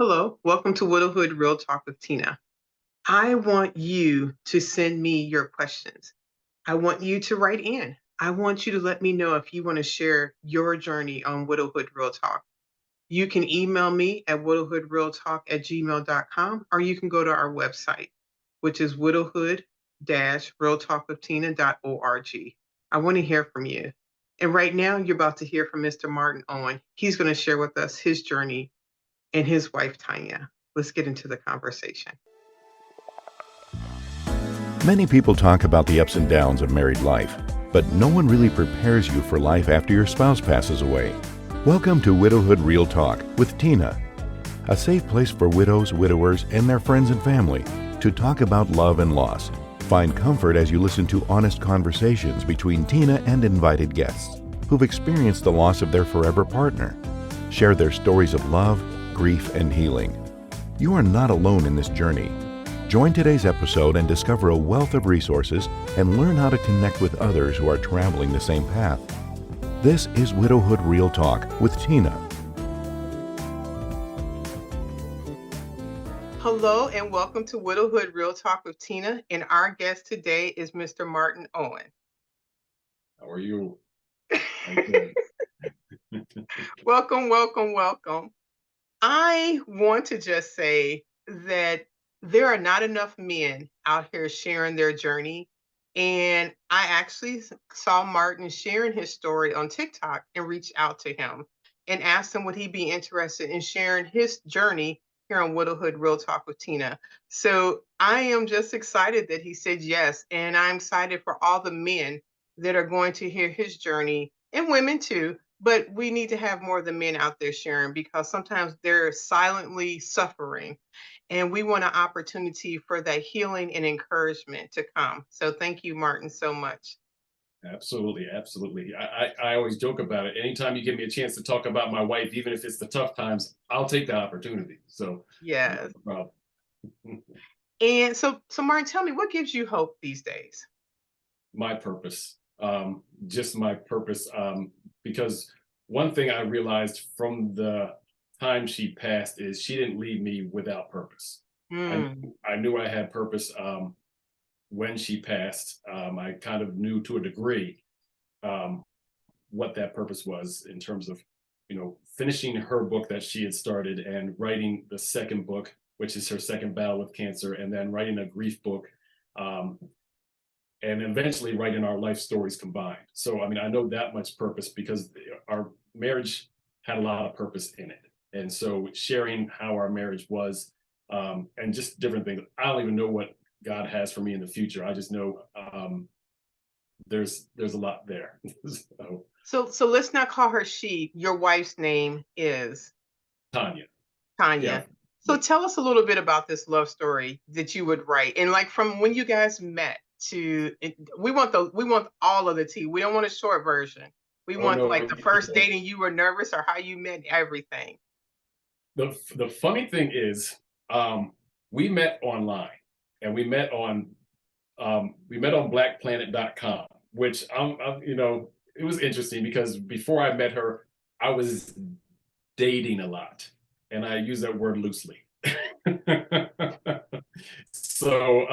Hello, welcome to Widowhood Real Talk with Tina. I want you to send me your questions. I want you to write in. I want you to let me know if you want to share your journey on Widowhood Real Talk. You can email me at widowhoodrealtalk@gmail.com, or you can go to our website, which is widowhood-realtalkwithtina.org. I want to hear from you. And right now, you're about to hear from Mr. Martin Owen. He's going to share with us his journey and his wife, Tanya. Let's get into the conversation. Many people talk about the ups and downs of married life, but no one really prepares you for life after your spouse passes away. Welcome to Widowhood Real Talk with Tina, a safe place for widows, widowers, and their friends and family to talk about love and loss. Find comfort as you listen to honest conversations between Tina and invited guests who've experienced the loss of their forever partner. Share their stories of love, grief, and healing. You are not alone in this journey. Join today's episode and discover a wealth of resources and learn how to connect with others who are traveling the same path. This is Widowhood Real Talk with Tina. Hello and welcome to Widowhood Real Talk with Tina. And our guest today is Mr. Martin Owen. How are you? Welcome, welcome, welcome. I want to just say that there are not enough men out here sharing their journey. And I actually saw Martin sharing his story on TikTok and reached out to him and asked him would he be interested in sharing his journey here on Widowhood Real Talk with Tina. So I am just excited that he said yes. And I'm excited for all the men that are going to hear his journey, and women too. But we need to have more of the men out there sharing because sometimes they're silently suffering. And we want an opportunity for that healing and encouragement to come. So thank you, Martin, so much. Absolutely, absolutely. I always joke about it. Anytime you give me a chance to talk about my wife, even if it's the tough times, I'll take the opportunity. So yes. No And so Martin, tell me, what gives you hope these days? My purpose, just my purpose. Because one thing I realized from the time she passed is she didn't leave me without purpose. I knew I had purpose when she passed. I kind of knew to a degree what that purpose was in terms of, finishing her book that she had started and writing the second book, which is her second battle with cancer, and then writing a grief book. And eventually writing our life stories combined. So, I know that much purpose because our marriage had a lot of purpose in it. And so sharing how our marriage was and just different things. I don't even know what God has for me in the future. I just know there's a lot there. So let's not call her she. Your wife's name is? Tanya. Yeah. So tell us a little bit about this love story that you would write. And like from when you guys met, we want all of the tea. We don't want a short version. We want the first date and you were nervous, or how you met, everything. The funny thing is, we met online, and we met on blackplanet.com, which it was interesting because before I met her, I was dating a lot, and I use that word loosely. So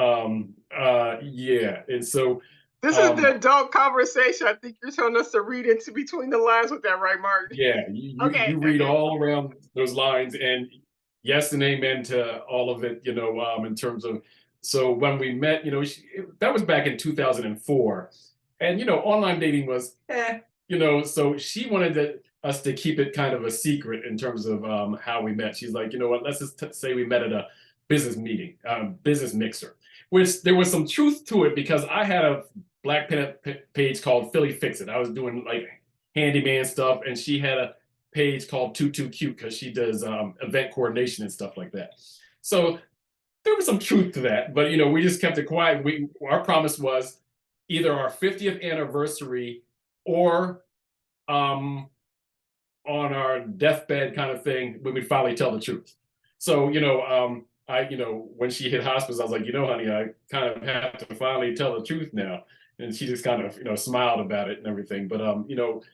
yeah, and so this is the adult conversation. I think you're telling us to read into between the lines with that, right, Martin? Yeah, you read all around those lines, and yes and amen to all of it. In terms of, so when we met, that was back in 2004, and online dating was so she wanted us to keep it kind of a secret in terms of how we met. She's like, let's just say we met at a business meeting, business mixer, which there was some truth to it because I had a Black page called Philly Fix It. I was doing like handyman stuff, and she had a page called Too Cute because she does event coordination and stuff like that. So there was some truth to that, but we just kept it quiet. Our promise was either our 50th anniversary or on our deathbed kind of thing, we would finally tell the truth. So, when she hit hospice, I was like, honey, I kind of have to finally tell the truth now. And she just kind of, smiled about it and everything. But, who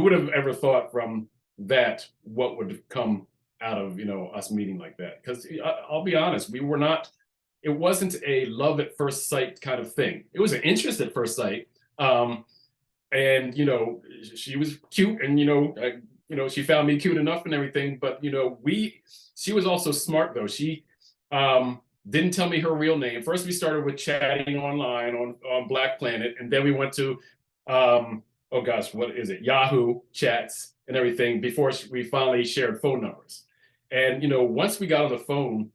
would have ever thought from that what would come out of, us meeting like that. Because I'll be honest, it wasn't a love at first sight kind of thing. It was an interest at first sight. And, she was cute, and, she found me cute enough and everything. But, she was also smart, though. She didn't tell me her real name. First, we started with chatting online on Black Planet, and then we went to, oh gosh, what is it? Yahoo chats and everything before we finally shared phone numbers. And, once we got on the phone,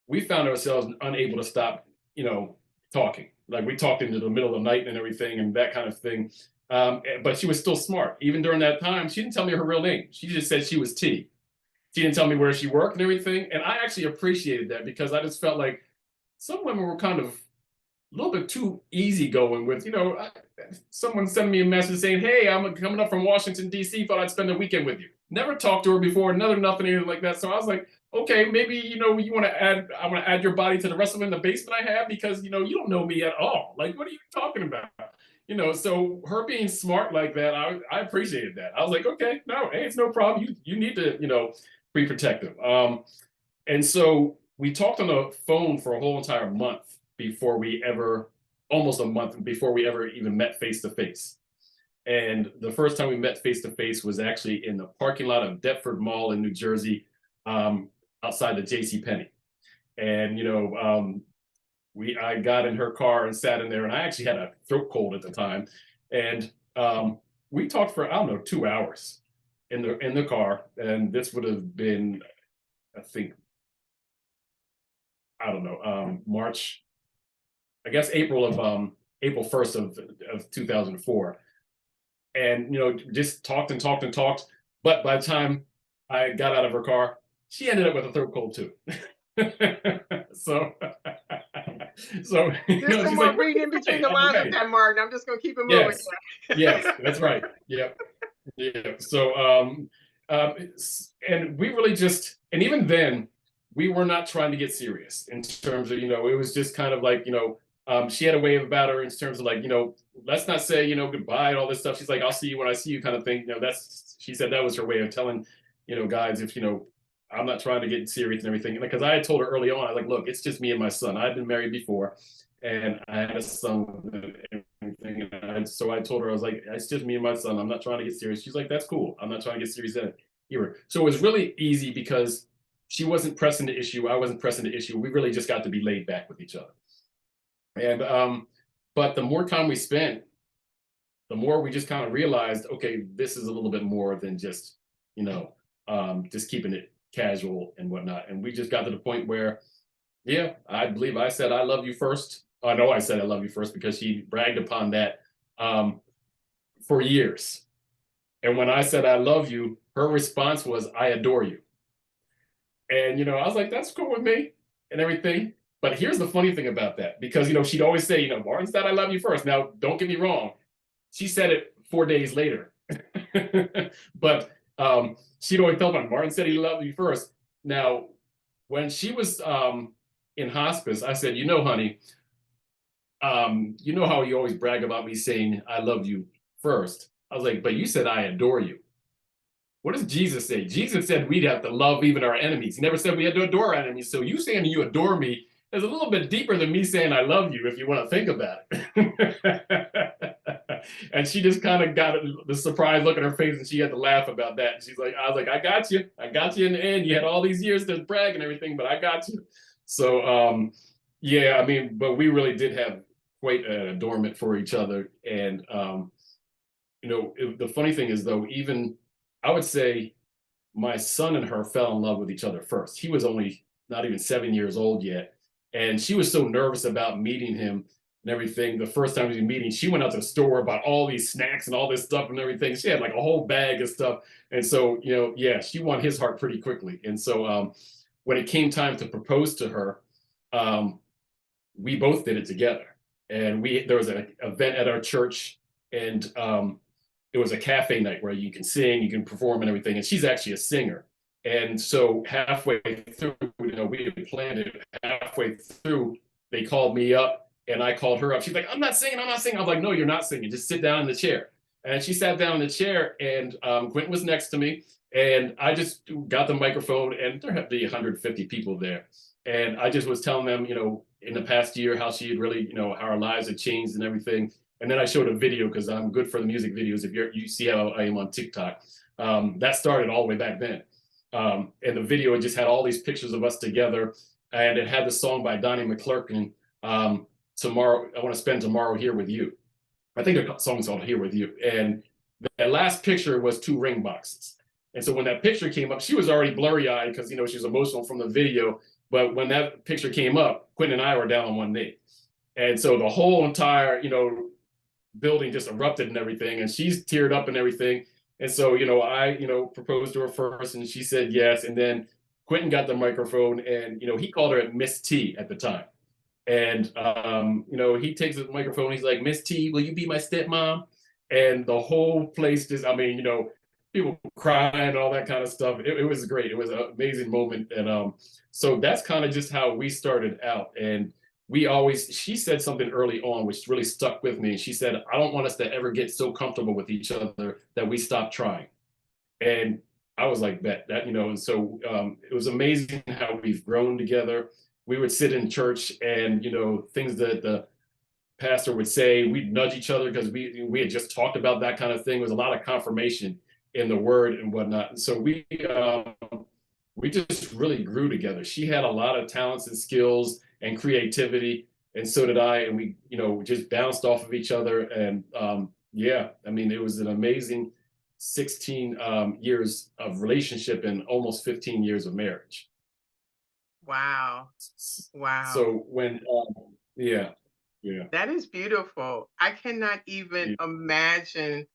we found ourselves unable to stop, talking. Like, we talked into the middle of the night and everything and that kind of thing. But she was still smart. Even during that time, she didn't tell me her real name. She just said she was T. She didn't tell me where she worked and everything. And I actually appreciated that, because I just felt like some women were kind of a little bit too easygoing with, someone sending me a message saying, hey, I'm coming up from Washington, D.C., thought I'd spend the weekend with you. Never talked to her before, nothing, anything like that. So I was like, okay, maybe, I want to add your body to the rest of them in the basement I have, because, you don't know me at all. Like, what are you talking about? So her being smart like that, I appreciated that. I was like, okay, no, hey, it's no problem. You need to, be protective. And so we talked on the phone for a whole entire month almost a month before we ever even met face to face. And the first time we met face to face was actually in the parking lot of Deptford Mall in New Jersey, outside the JCPenney. And, I got in her car and sat in there, and I actually had a throat cold at the time. And we talked for, 2 hours in the car. And this would have been, I think, March, I guess April 1st of 2004. And, just talked and talked and talked. But by the time I got out of her car, she ended up with a throat cold too. so There's some more reading in between the lines of that, Martin. I'm just going to keep it moving. Yes, that's right. Yep. Yeah. So, and we really and even then, we were not trying to get serious in terms of, it was just kind of like, she had a way about her in terms of like, let's not say, goodbye and all this stuff. She's like, I'll see you when I see you kind of thing. She said that was her way of telling, guys, if, I'm not trying to get serious and everything. Because I had told her early on, I was like, look, it's just me and my son. I'd been married before, and I had a son and everything. And so I told her, I was like, it's just me and my son. I'm not trying to get serious. She's like, that's cool. I'm not trying to get serious either. So it was really easy, because she wasn't pressing the issue. I wasn't pressing the issue. We really just got to be laid back with each other. And but the more time we spent, the more we just kind of realized, okay, this is a little bit more than just, just keeping it casual and whatnot. And we just got to the point where, yeah, I believe I said I love you first. I know I said I love you first, because she bragged upon that for years. And when I said I love you, her response was, I adore you. And, I was like, that's cool with me and everything. But here's the funny thing about that, because, she'd always say, Martin said I love you first. Now, don't get me wrong. She said it 4 days later. But she'd always tell me, Martin said he loved you first. Now, when she was in hospice, I said, honey, you know how you always brag about me saying I love you first. I was like, but you said I adore you. What does Jesus say? Jesus said we'd have to love even our enemies. He never said we had to adore our enemies. So you saying you adore me is a little bit deeper than me saying I love you, if you want to think about it. And she just kind of got the surprised look on her face, and she had to laugh about that. And she's like, I was like, I got you in the end. You had all these years to brag and everything, but I got you. So, yeah, I mean, but we really did have quite an adornment for each other. And, the funny thing is, though, even I would say my son and her fell in love with each other first. He was only not even 7 years old yet. And she was so nervous about meeting him and everything. The first time we were meeting, she went out to the store, bought all these snacks and all this stuff and everything. She had like a whole bag of stuff. And so, yeah, she won his heart pretty quickly. And so when it came time to propose to her, we both did it together. And there was an event at our church, and it was a cafe night where you can sing, you can perform and everything. And she's actually a singer. And so halfway through, we had planned it. Halfway through, they called me up and I called her up. She's like, I'm not singing. I was like, no, you're not singing. Just sit down in the chair. And she sat down in the chair, and Quentin was next to me. And I just got the microphone, and there had to be 150 people there. And I just was telling them, in the past year, how she had really, how our lives had changed and everything. And then I showed a video, because I'm good for the music videos. If you see how I am on TikTok, that started all the way back then. And the video just had all these pictures of us together, and it had the song by Donnie McClurkin, "Tomorrow I Want to Spend Tomorrow Here with You." I think the song's called "Here with You." And that last picture was 2 ring boxes. And so when that picture came up, she was already blurry-eyed because she was emotional from the video. But when that picture came up, Quentin and I were down on one knee. And so the whole entire, building just erupted and everything. And she's teared up and everything. And so, I, proposed to her first, and she said yes. And then Quentin got the microphone, and, he called her Miss T at the time. And, he takes the microphone. He's like, "Miss T, will you be my stepmom?" And the whole place just, people crying, all that kind of stuff. It was great. It was an amazing moment. And so that's kind of just how we started out. And she said something early on, which really stuck with me. She said, "I don't want us to ever get so comfortable with each other that we stop trying." And I was like, that, and so it was amazing how we've grown together. We would sit in church, and, things that the pastor would say, we'd nudge each other because we had just talked about that kind of thing. There was a lot of confirmation in the word and whatnot. And so we just really grew together. She had a lot of talents and skills and creativity, and so did I. And we, just bounced off of each other. And it was an amazing 16 years of relationship and almost 15 years of marriage. Wow. Wow. So when, yeah. That is beautiful. I cannot even imagine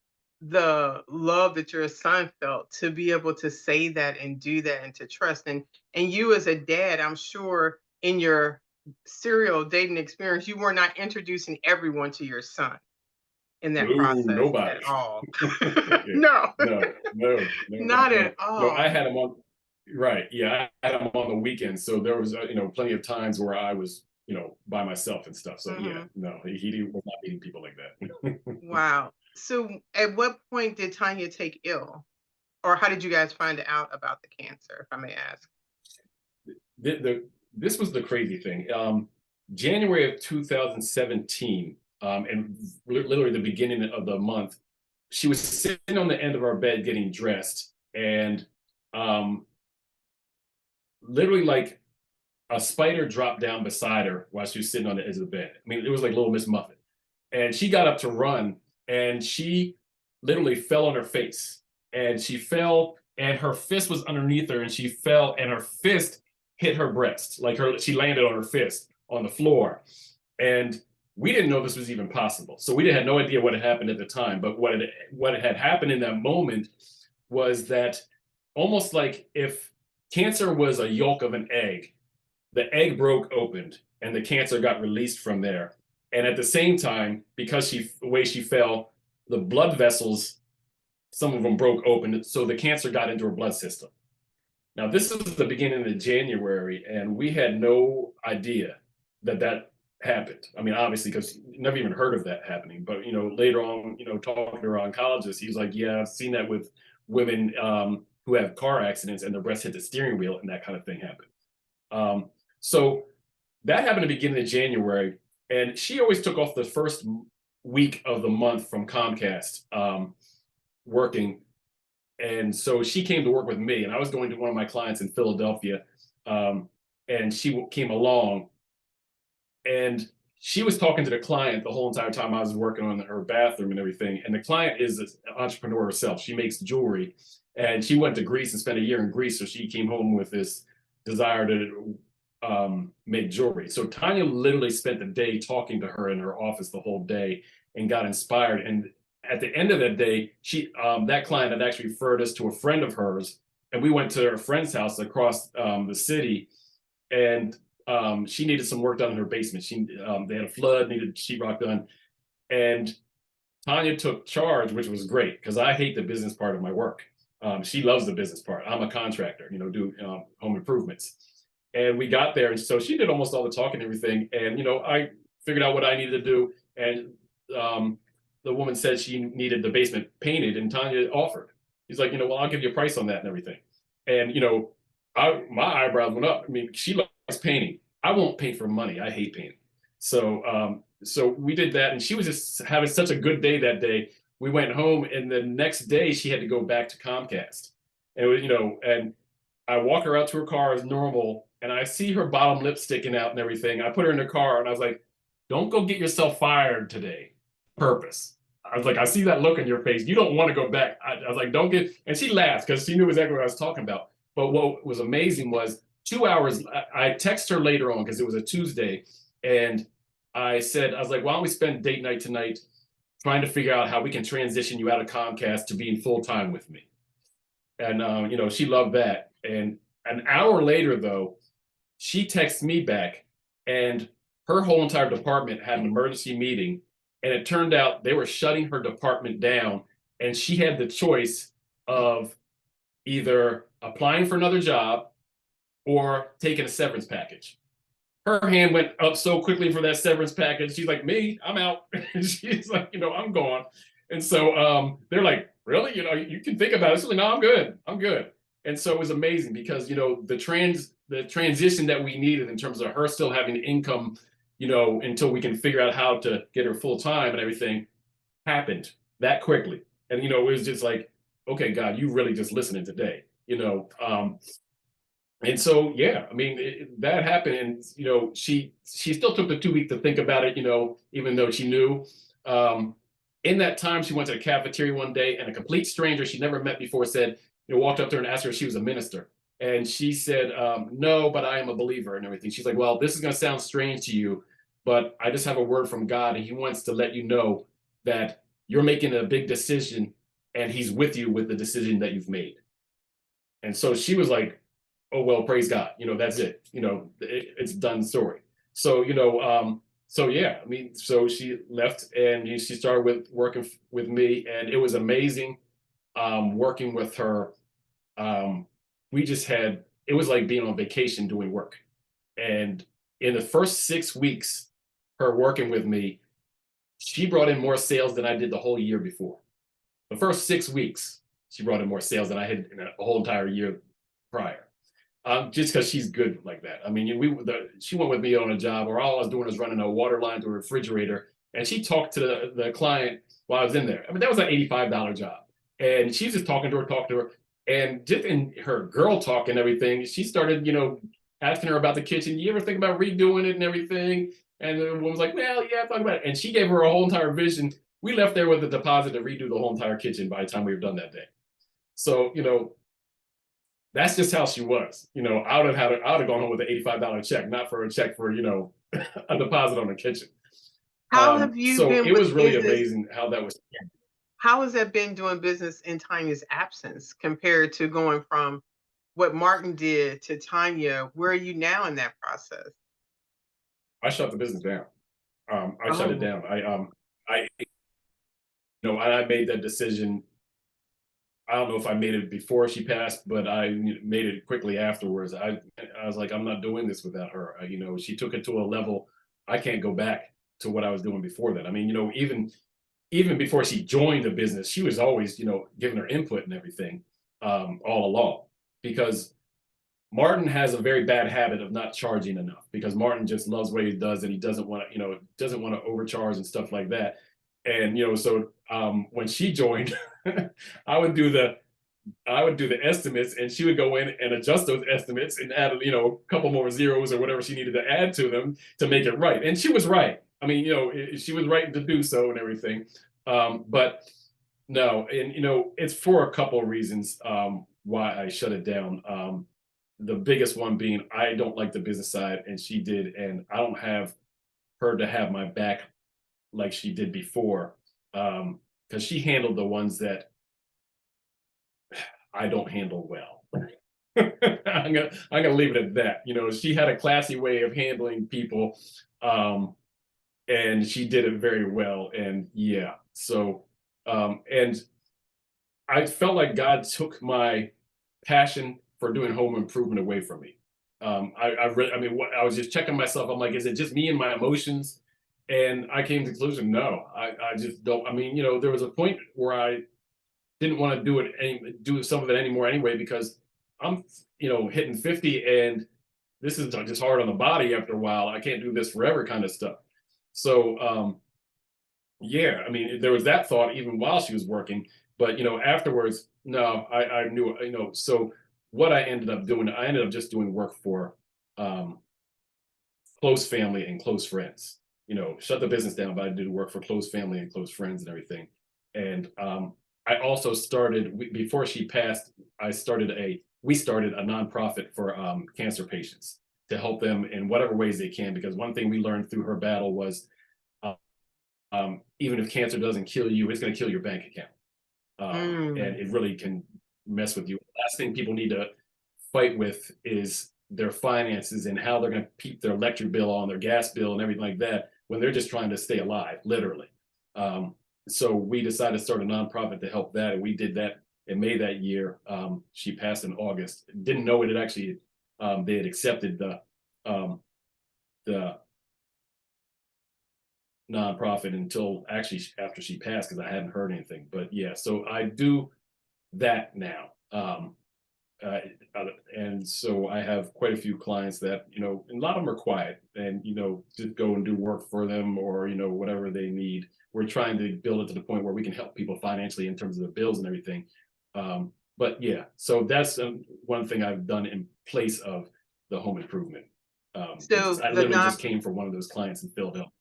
the love that your son felt to be able to say that and do that and to trust. And you as a dad, I'm sure in your serial dating experience, you were not introducing everyone to your son in that process nobody. at all. No, not at all. No, I had him on, right. Yeah, I had him on the weekends. So there was, plenty of times where I was, by myself and stuff. So he was not meeting people like that. Wow. So at what point did Tanya take ill? Or how did you guys find out about the cancer, if I may ask? This was the crazy thing. January of 2017, and literally the beginning of the month, she was sitting on the end of our bed getting dressed, and literally like a spider dropped down beside her while she was sitting on the edge of the bed. I mean, it was like Little Miss Muffet. And she got up to run, and she literally fell on her face. And she fell, and her fist was underneath her, and she fell, and her fist hit her breast. She landed on her fist on the floor. And we didn't know this was even possible. So we had no idea what had happened at the time. But what had happened in that moment was that, almost like if cancer was a yolk of an egg, the egg broke open and the cancer got released from there. And at the same time, because the way she fell, the blood vessels, some of them broke open, so the cancer got into her blood system. Now, this is the beginning of January, and we had no idea that happened. I mean, obviously, because never even heard of that happening. But, later on, talking to our oncologist, he was like, "Yeah, I've seen that with women who have car accidents and their breast hit the steering wheel, and that kind of thing happened." So that happened at the beginning of January, and she always took off the first week of the month from Comcast working. And so she came to work with me, and I was going to one of my clients in Philadelphia, and she came along, and she was talking to the client the whole entire time I was working on her bathroom and everything. And the client is an entrepreneur herself. She makes jewelry, and she went to Greece and spent a year in Greece. So she came home with this desire to make jewelry. So Tanya literally spent the day talking to her in her office the whole day and got inspired. And at the end of that day, that client had actually referred us to a friend of hers, and we went to her friend's house across the city, and she needed some work done in her basement. They had a flood, needed sheetrock done, and Tanya took charge, which was great because I hate the business part of my work. She loves the business part. I'm a contractor, do home improvements. And we got there, and so she did almost all the talking and everything. And I figured out what I needed to do, and the woman said she needed the basement painted, and Tanya offered. He's like, well, I'll give you a price on that and everything. And, my eyebrows went up. I mean, she likes painting. I won't paint for money. I hate painting. So we did that, and she was just having such a good day that day. We went home, and the next day she had to go back to Comcast. And, and I walk her out to her car as normal, and I see her bottom lip sticking out and everything. I put her in the car, and I was like, don't go get yourself fired today. Purpose. I was like, I see that look in your face. You don't want to go back. I was like, don't get, and she laughed because she knew exactly what I was talking about. But what was amazing was 2 hours, I texted her later on because it was a Tuesday. And I was like, why don't we spend date night tonight trying to figure out how we can transition you out of Comcast to being full-time with me. And, she loved that. And an hour later, though, she texts me back, and her whole entire department had an emergency meeting. And it turned out they were shutting her department down, and she had the choice of either applying for another job or taking a severance package. Her hand went up so quickly for that severance package. She's like, me, I'm out. She's like, I'm gone. And so they're like, really? You can think about it. She's like, no, I'm good. I'm good. And so it was amazing because, the transition that we needed in terms of her still having income, until we can figure out how to get her full time and everything happened that quickly. And, it was just like, okay, God, you really just listening today, and so, yeah, I mean, that happened. And, she still took the 2 weeks to think about it, even though she knew. In that time, she went to the cafeteria one day, and a complete stranger she never met before walked up to her and asked her if she was a minister. And she said, no, but I am a believer and everything. She's like, well, this is going to sound strange to you, but I just have a word from God, and he wants to let you know that you're making a big decision, and he's with you with the decision that you've made. And so she was like, oh, well, praise God. That's it. It's done story. So, yeah, I mean, so she left, and she started working with me, and it was amazing working with her. It was like being on vacation doing work. And in the first 6 weeks, her working with me, she brought in more sales than I did the whole year before. The first 6 weeks, she brought in more sales than I had in a whole entire year prior. Just because she's good like that. I mean, she went with me on a job where all I was doing was running a water line to a refrigerator, and she talked to the client while I was in there. I mean, that was an $85 job. And she's just talking to her. And just in her girl talk and everything, she started, asking her about the kitchen. You ever think about redoing it and everything? And the woman was like, well, yeah, talk about it. And she gave her a whole entire vision. We left there with a deposit to redo the whole entire kitchen by the time we were done that day. So, that's just how she was. I would have gone home with an $85 check, not for a check for, a deposit on the kitchen. How have you so been it was really business? Amazing how that was. How has that been doing business in Tanya's absence compared to going from what Martin did to Tanya? Where are you now in that process? I shut the business down. I shut it down. I made that decision. I don't know if I made it before she passed, but I made it quickly afterwards. I was like, I'm not doing this without her. She took it to a level I can't go back to what I was doing before that. I mean, even before she joined the business, she was always, giving her input and everything all along. Because Martin has a very bad habit of not charging enough, because Martin just loves what he does, and he doesn't want to overcharge and stuff like that. And so when she joined, I would do the estimates, and she would go in and adjust those estimates and add a couple more zeros or whatever she needed to add to them to make it right. And she was right. I mean, she was right to do so and everything. But no, and it's for a couple of reasons why I shut it down. The biggest one being I don't like the business side, and she did, and I don't have her to have my back like she did before, because she handled the ones that I don't handle well. I'm gonna leave it at that. She had a classy way of handling people, and she did it very well. And yeah, so and I felt like God took my passion for doing home improvement away from me. I was just checking myself. I'm like, is it just me and my emotions? And I came to the conclusion, no, I just don't. I mean, there was a point where didn't want to do some of it anymore anyway, because I'm, hitting 50, and this is just hard on the body after a while. I can't do this forever kind of stuff. So, yeah, I mean, there was that thought even while she was working, but, afterwards, no, I knew, so what I ended up doing, I ended up just doing work for close family and close friends. Shut the business down, but I did work for close family and close friends and everything. And I also started, before she passed, we started a nonprofit for cancer patients to help them in whatever ways they can. Because one thing we learned through her battle was, even if cancer doesn't kill you, it's going to kill your bank account. And it really can mess with you. The last thing people need to fight with is their finances and how they're going to keep their electric bill on, their gas bill and everything like that, when they're just trying to stay alive, literally. So we decided to start a nonprofit to help that, and we did that in May that year. She passed in August. Didn't know it had actually, they had accepted the nonprofit until actually after she passed, because I hadn't heard anything. But yeah, so I do that now. And so I have quite a few clients that, and a lot of them are quiet, and, just go and do work for them, or, whatever they need. We're trying to build it to the point where we can help people financially in terms of the bills and everything. But yeah, so that's one thing I've done in place of the home improvement. So I literally just came from one of those clients in Philadelphia.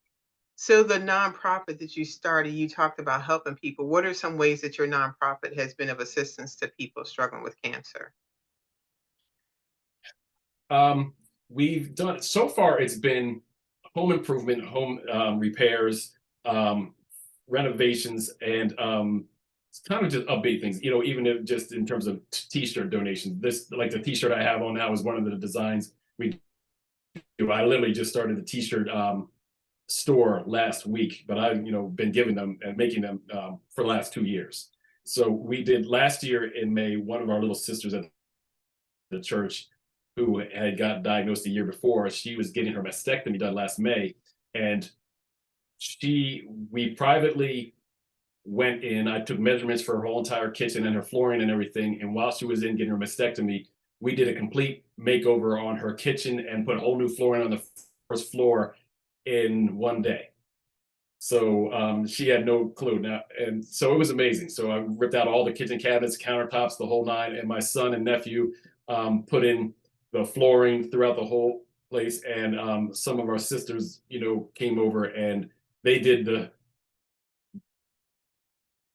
So the nonprofit that you started, you talked about helping people. What are some ways that your nonprofit has been of assistance to people struggling with cancer? We've done, so far, it's been home improvement, home repairs, renovations, and it's kind of just update things, even if just in terms of t-shirt donations. This, like the t-shirt I have on now, is one of the designs we do. I literally just started the t-shirt store last week, but I've been giving them and making them for the last 2 years. So we did last year in May. One of our little sisters at the church, who had got diagnosed the year before, she was getting her mastectomy done last May, and we privately went in. I took measurements for her whole entire kitchen and her flooring and everything. And while she was in getting her mastectomy, we did a complete makeover on her kitchen and put a whole new flooring on the first floor in one day. So she had no clue now, and so it was amazing. So I ripped out all the kitchen cabinets, countertops, the whole nine, and my son and nephew put in the flooring throughout the whole place. And some of our sisters, came over, and they did the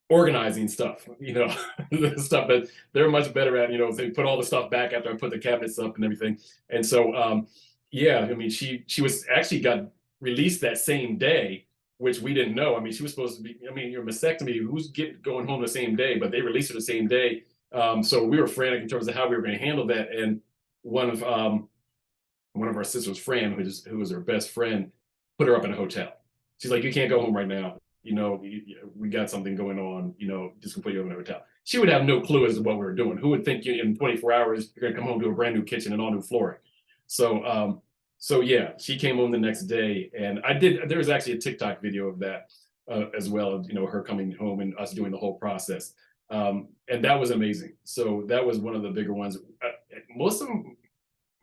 organizing stuff, the stuff that they're much better at. They put all the stuff back after I put the cabinets up and everything. And so, yeah, I mean, she was actually got released that same day, which we didn't know. I mean, she was supposed to be, your mastectomy, who's going home the same day, but they released her the same day. So we were frantic in terms of how we were going to handle that. And one of our sisters, Fran, who was her best friend, put her up in a hotel. She's like, "You can't go home right now. We got something going on, just gonna put you up in a hotel." She would have no clue as to what we were doing. Who would think in 24 hours, you're gonna come home to a brand new kitchen and all new flooring? So yeah, she came home the next day, and there was actually a TikTok video of that as well, her coming home and us doing the whole process. And that was amazing. So that was one of the bigger ones. Most of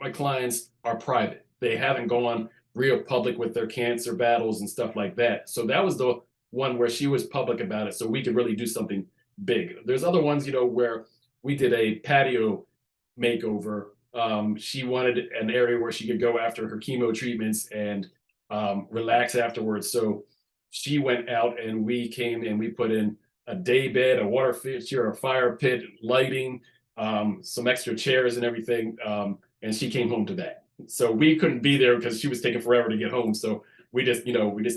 my clients are private. They haven't gone real public with their cancer battles and stuff like that. So that was the one where she was public about it, so we could really do something big. There's other ones, where we did a patio makeover. She wanted an area where she could go after her chemo treatments and relax afterwards. So she went out, and we came and we put in a day bed, a water fixture, a fire pit, lighting, some extra chairs and everything. And she came home to that. So we couldn't be there because she was taking forever to get home. So we just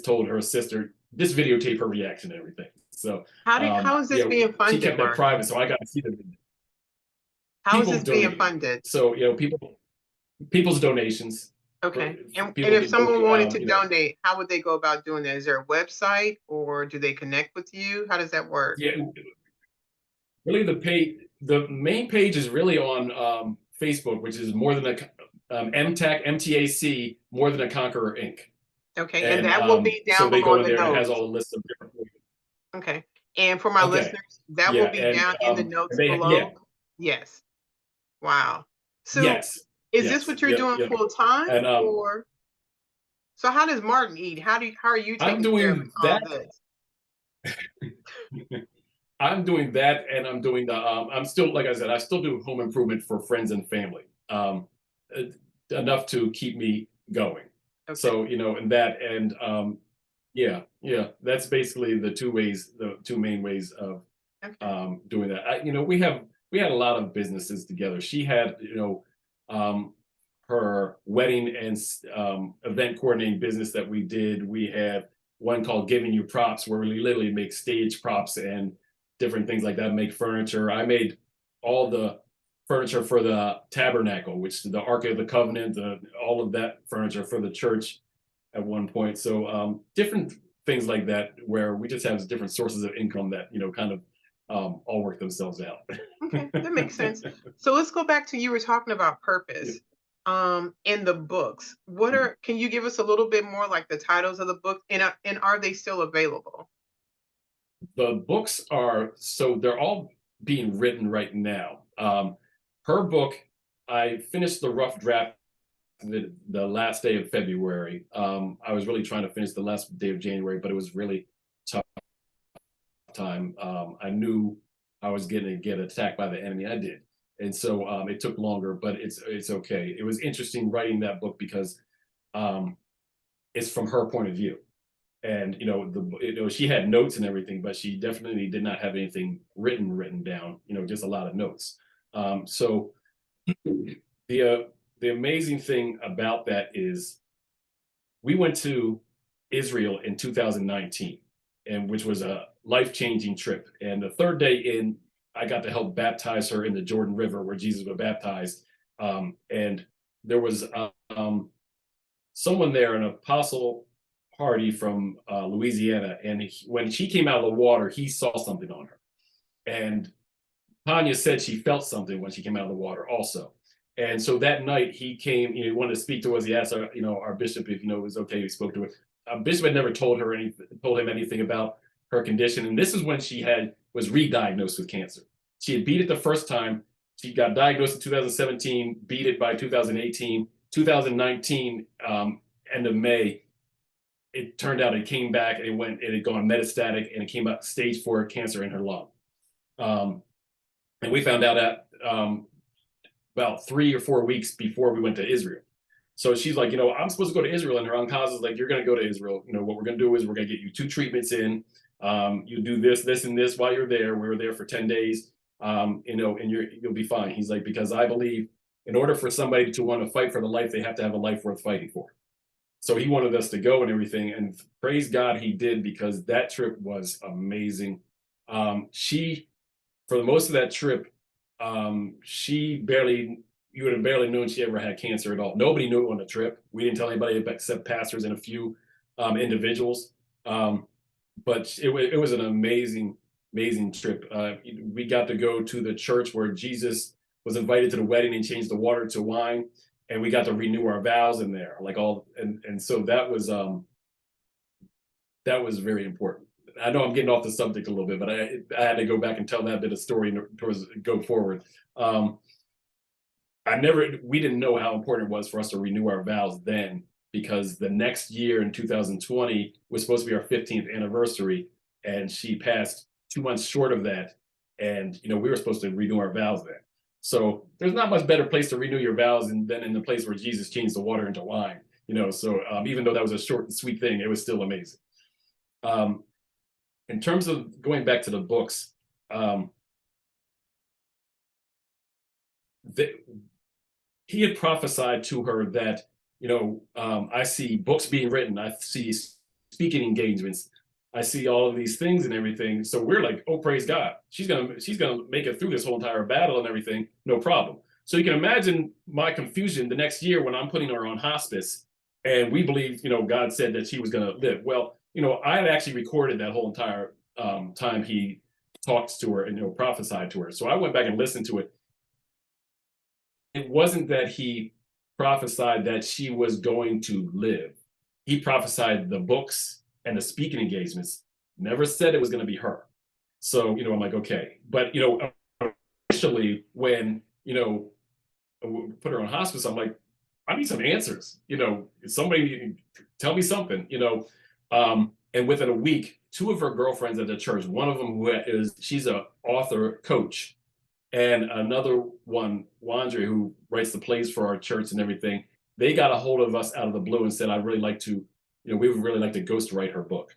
told her sister, just videotape her reaction and everything. So how is this being funded? She kept that private, so I got to see the How is this being funded? So people's donations. Okay. And if someone wanted to donate, how would they go about doing that? Is there a website, or do they connect with you? How does that work? Yeah, really the main page is really on Facebook, which is more than MTAC, More Than a Conqueror Inc. Okay, and that will be down so they below go in the there and it has notes. all the lists of different. Okay. And for my Okay. listeners, that will Yeah. be And down in the notes yeah. below. Yes. Wow. So Yes. is this Yes. what you're Yep. doing Yep. full time, And or so how does Martin eat? How are you I'm taking care of doing all that. this? I'm doing that, and I'm doing the. I'm still, like I said, I still do home improvement for friends and family, uh, enough to keep me going. Okay. So and that, and yeah, yeah, that's basically the two main ways of Okay. doing that. We had a lot of businesses together. She had her wedding and event coordinating business that we did. We had one called Giving You Props, where we literally make stage props and different things like that. Make furniture. I made all the furniture for the tabernacle, which the Ark of the Covenant, all of that furniture for the church at one point. So different things like that, where we just have different sources of income that kind of all work themselves out. Okay, that makes sense. So let's go back to you were talking about purpose. In the books. Can you give us a little bit more like the titles of the book, and are they still available? The books they're all being written right now. Her book, I finished the rough draft the last day of February. I was really trying to finish the last day of January, but it was really tough time. I knew I was going to get attacked by the enemy. I did, and so it took longer, but it's okay. It was interesting writing that book because um, it's from her point of view, and she had notes and everything, but she definitely did not have anything written down. Just a lot of notes. So the uh, the amazing thing about that is we went to Israel in 2019, and which was a life-changing trip. And the third day in, I got to help baptize her in the Jordan River where Jesus was baptized. And there was someone there, an apostle Hardy from Louisiana, and when she came out of the water, he saw something on her. And Tanya said she felt something when she came out of the water also. And so that night he came, he wanted to speak to us. He asked our bishop if it was okay. He spoke to her. Bishop had never told him anything about her condition. And this is when she was re-diagnosed with cancer. She had beat it the first time. She got diagnosed in 2017, beat it by 2018, 2019, end of May. It turned out it came back and it had gone metastatic, and it came out stage 4 cancer in her lung. And we found out at about 3 or 4 weeks before we went to Israel. So she's like, I'm supposed to go to Israel, and her oncologist is like, you're going to go to Israel. What we're going to do is we're going to get you 2 treatments in. You do this, and this while you're there. We were there for 10 days, and you'll be fine. He's like, because I believe in order for somebody to want to fight for the life, they have to have a life worth fighting for. So he wanted us to go and everything, and praise God he did, because that trip was amazing. She, for the most of that trip, you would have barely known she ever had cancer at all. Nobody knew it on the trip. We didn't tell anybody except pastors and a few individuals. But it was an amazing, amazing trip. We got to go to the church where Jesus was invited to the wedding and changed the water to wine, and we got to renew our vows in there. And so that was very important. I know I'm getting off the subject a little bit, but I had to go back and tell that bit of story towards go forward. We didn't know how important it was for us to renew our vows then, because the next year in 2020 was supposed to be our 15th anniversary, and she passed 2 months short of that. And, we were supposed to renew our vows then. So there's not much better place to renew your vows than in the place where Jesus changed the water into wine, So even though that was a short and sweet thing, it was still amazing. In terms of going back to the books, he had prophesied to her that, I see books being written, I see speaking engagements, I see all of these things and everything. So we're like, oh, praise God, she's gonna make it through this whole entire battle and everything, no problem. So you can imagine my confusion the next year when I'm putting her on hospice, and we believe, God said that she was gonna live. Well, I had actually recorded that whole entire time he talked to her and prophesied to her. So I went back and listened to it. It wasn't that he prophesied that she was going to live. He prophesied the books and the speaking engagements. Never said it was going to be her. So, I'm like, okay. But, initially when, put her on hospice, I'm like, I need some answers. Somebody tell me something, and within a week, two of her girlfriends at the church, one of them she's a author coach, and another one, Wandre, who writes the plays for our church and everything, they got a hold of us out of the blue and said, I'd really like to, we would really like to ghostwrite her book.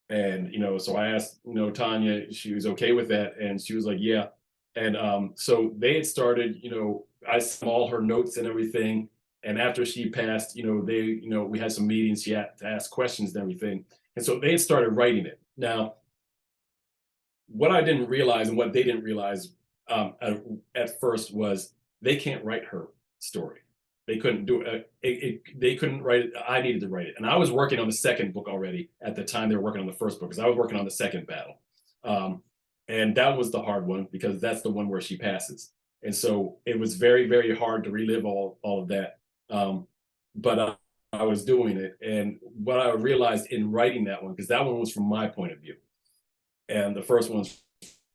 And, so I asked, Tanya, she was okay with that. And she was like, yeah. And so they had started, I saw all her notes and everything. And after she passed, we had some meetings, she had to ask questions and everything. And so they had started writing it. Now, what I didn't realize and what they didn't realize at first was they can't write her story. They couldn't do it. They couldn't write it. I needed to write it. And I was working on the second book already at the time they were working on the first book, because I was working on the second battle. And that was the hard one, because that's the one where she passes. And so it was very, very hard to relive all of that. But I was doing it. And what I realized in writing that one, because that one was from my point of view, and the first one's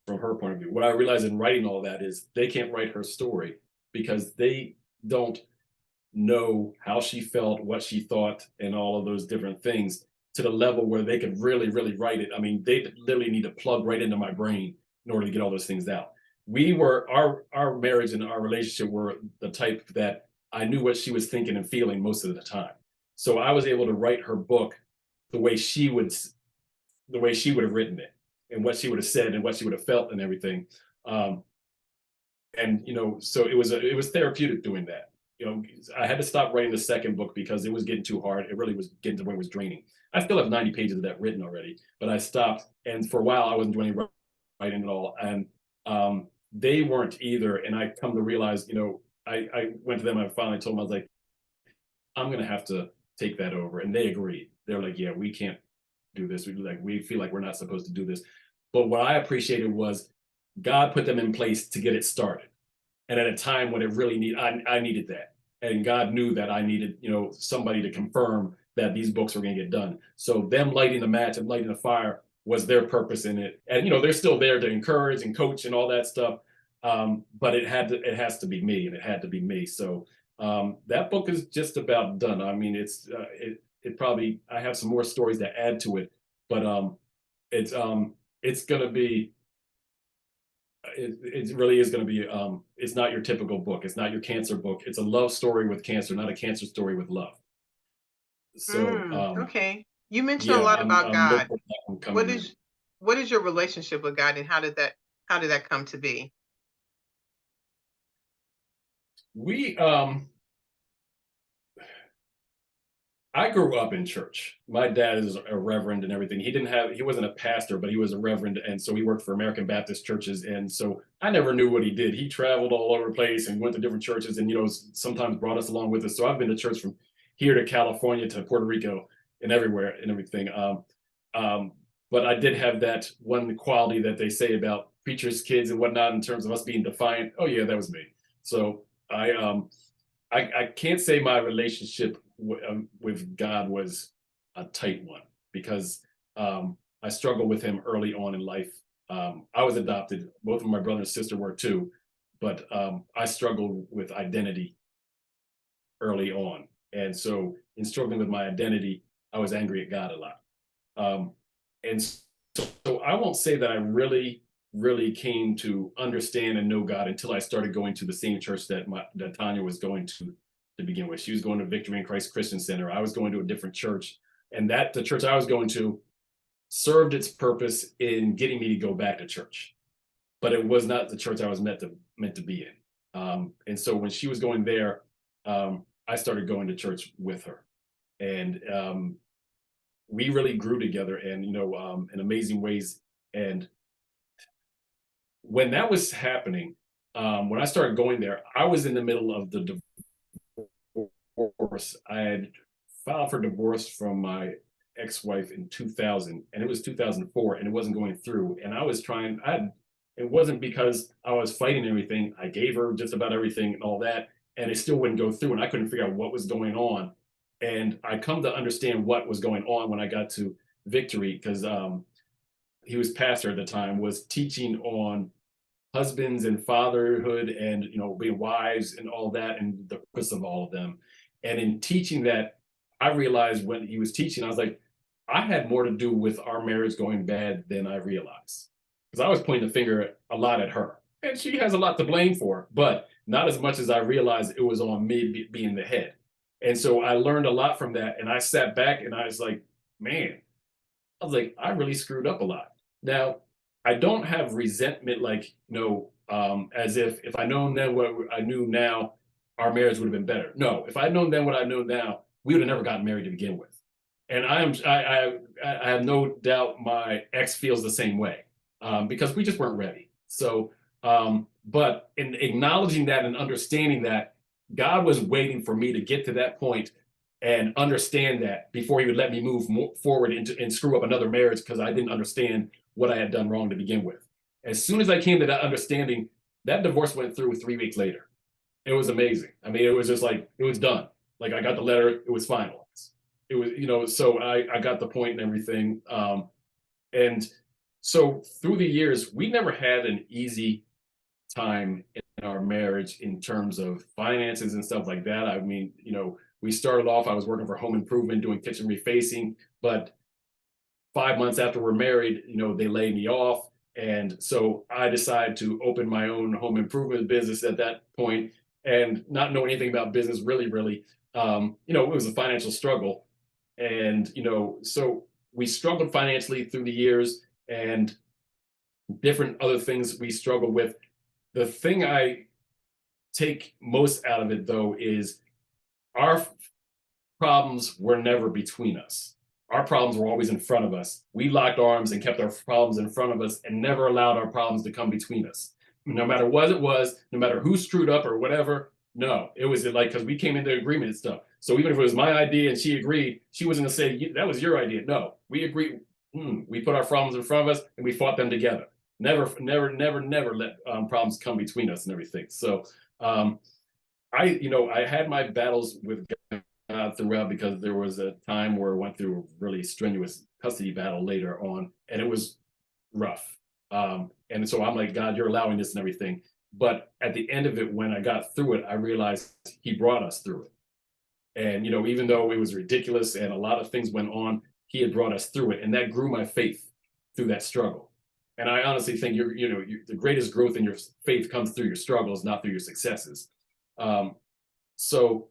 from her point of view. What I realized in writing all that is they can't write her story, because they don't know how she felt, what she thought, and all of those different things to the level where they could really, really write it. I mean, they literally need to plug right into my brain in order to get all those things out. Our marriage and our relationship were the type that I knew what she was thinking and feeling most of the time. So I was able to write her book the way she would have written it, and what she would have said and what she would have felt and everything. And so it was therapeutic doing that. I had to stop writing the second book because it was getting too hard. It really was getting to where it was draining. I still have 90 pages of that written already, but I stopped. And for a while, I wasn't doing any writing at all. And they weren't either. And I come to realize, I went to them. I finally told them, I was like, I'm going to have to take that over. And they agreed. They're like, yeah, we can't do this. We feel like we're not supposed to do this. But what I appreciated was God put them in place to get it started. And at a time when it really I needed that. And God knew that I needed, somebody to confirm that these books were going to get done. So them lighting the match and lighting the fire was their purpose in it. And, they're still there to encourage and coach and all that stuff. But it has to be me, and it had to be me. So that book is just about done. I mean, it probably, I have some more stories to add to it, but it's going to be, it really is going to be, it's not your typical book. It's not your cancer book. It's a love story with cancer, not a cancer story with love. So, okay. You mentioned a yeah, lot about I'm looking God. for that one What coming in. what is your relationship with God, and how did that come to be? We, I grew up in church. My dad is a reverend and everything. He wasn't a pastor, but he was a reverend. And so he worked for American Baptist churches. And so I never knew what he did. He traveled all over the place and went to different churches, and, sometimes brought us along with us. So I've been to church from here to California to Puerto Rico and everywhere and everything. But I did have that one quality that they say about preachers' kids and whatnot, in terms of us being defiant. Oh yeah, that was me. So I can't say my relationship with God was a tight one, because I struggled with him early on in life. I was adopted. Both of my brother and sister were too, but I struggled with identity early on. And so in struggling with my identity, I was angry at God a lot. And so I won't say that I really, really came to understand and know God until I started going to the same church that Tanya was going to begin with. She was going to Victory in Christ Christian Center. I was going to a different church, and the church I was going to served its purpose in getting me to go back to church, but it was not the church I was meant to be in. And so when she was going there, I started going to church with her, and we really grew together, and in amazing ways. And when that was happening, when I started going there, I was in the middle of the divorce. I had filed for divorce from my ex-wife in 2000, and it was 2004, and it wasn't going through. And I was trying. It wasn't because I was fighting everything. I gave her just about everything and all that, and it still wouldn't go through. And I couldn't figure out what was going on. And I come to understand what was going on when I got to Victory, because he was pastor at the time, was teaching on husbands and fatherhood and, being wives and all that and the purpose of all of them. And in teaching that, I realized when he was teaching, I was like, I had more to do with our marriage going bad than I realized. Because I was pointing the finger a lot at her. And she has a lot to blame for, but not as much as I realized it was on me being the head. And so I learned a lot from that. And I sat back and I was like, man, I really screwed up a lot. Now, I don't have resentment as if I known then what I knew now, our marriage would have been better. No, if I'd known then what I know now, we would have never gotten married to begin with. And I have no doubt my ex feels the same way, because we just weren't ready. So, but in acknowledging that and understanding that, God was waiting for me to get to that point and understand that before he would let me move forward and screw up another marriage because I didn't understand what I had done wrong to begin with. As soon as I came to that understanding, that divorce went through 3 weeks later. It was amazing. I mean, it was just like, it was done. Like, I got the letter, it was finalized. It was, so I got the point and everything. And so through the years, we never had an easy time in our marriage in terms of finances and stuff like that. I mean, we started off, I was working for home improvement, doing kitchen refacing, but 5 months after we're married, they laid me off. And so I decided to open my own home improvement business at that point, and not know anything about business really. It was a financial struggle. And, so we struggled financially through the years and different other things we struggled with. The thing I take most out of it, though, is our problems were never between us. Our problems were always in front of us. We locked arms and kept our problems in front of us and never allowed our problems to come between us. No matter what it was, no matter who screwed up or whatever, no, it was like, because we came into agreement and stuff. So even if it was my idea and she agreed, she wasn't going to say, that was your idea. No, we agreed. We put our problems in front of us and we fought them together. Never let problems come between us and everything. So I had my battles with God throughout, because there was a time where I went through a really strenuous custody battle later on, and it was rough. And so I'm like, God, you're allowing this and everything. But at the end of it, when I got through it, I realized he brought us through it. And, even though it was ridiculous and a lot of things went on, he had brought us through it. And that grew my faith through that struggle. And I honestly think the greatest growth in your faith comes through your struggles, not through your successes. So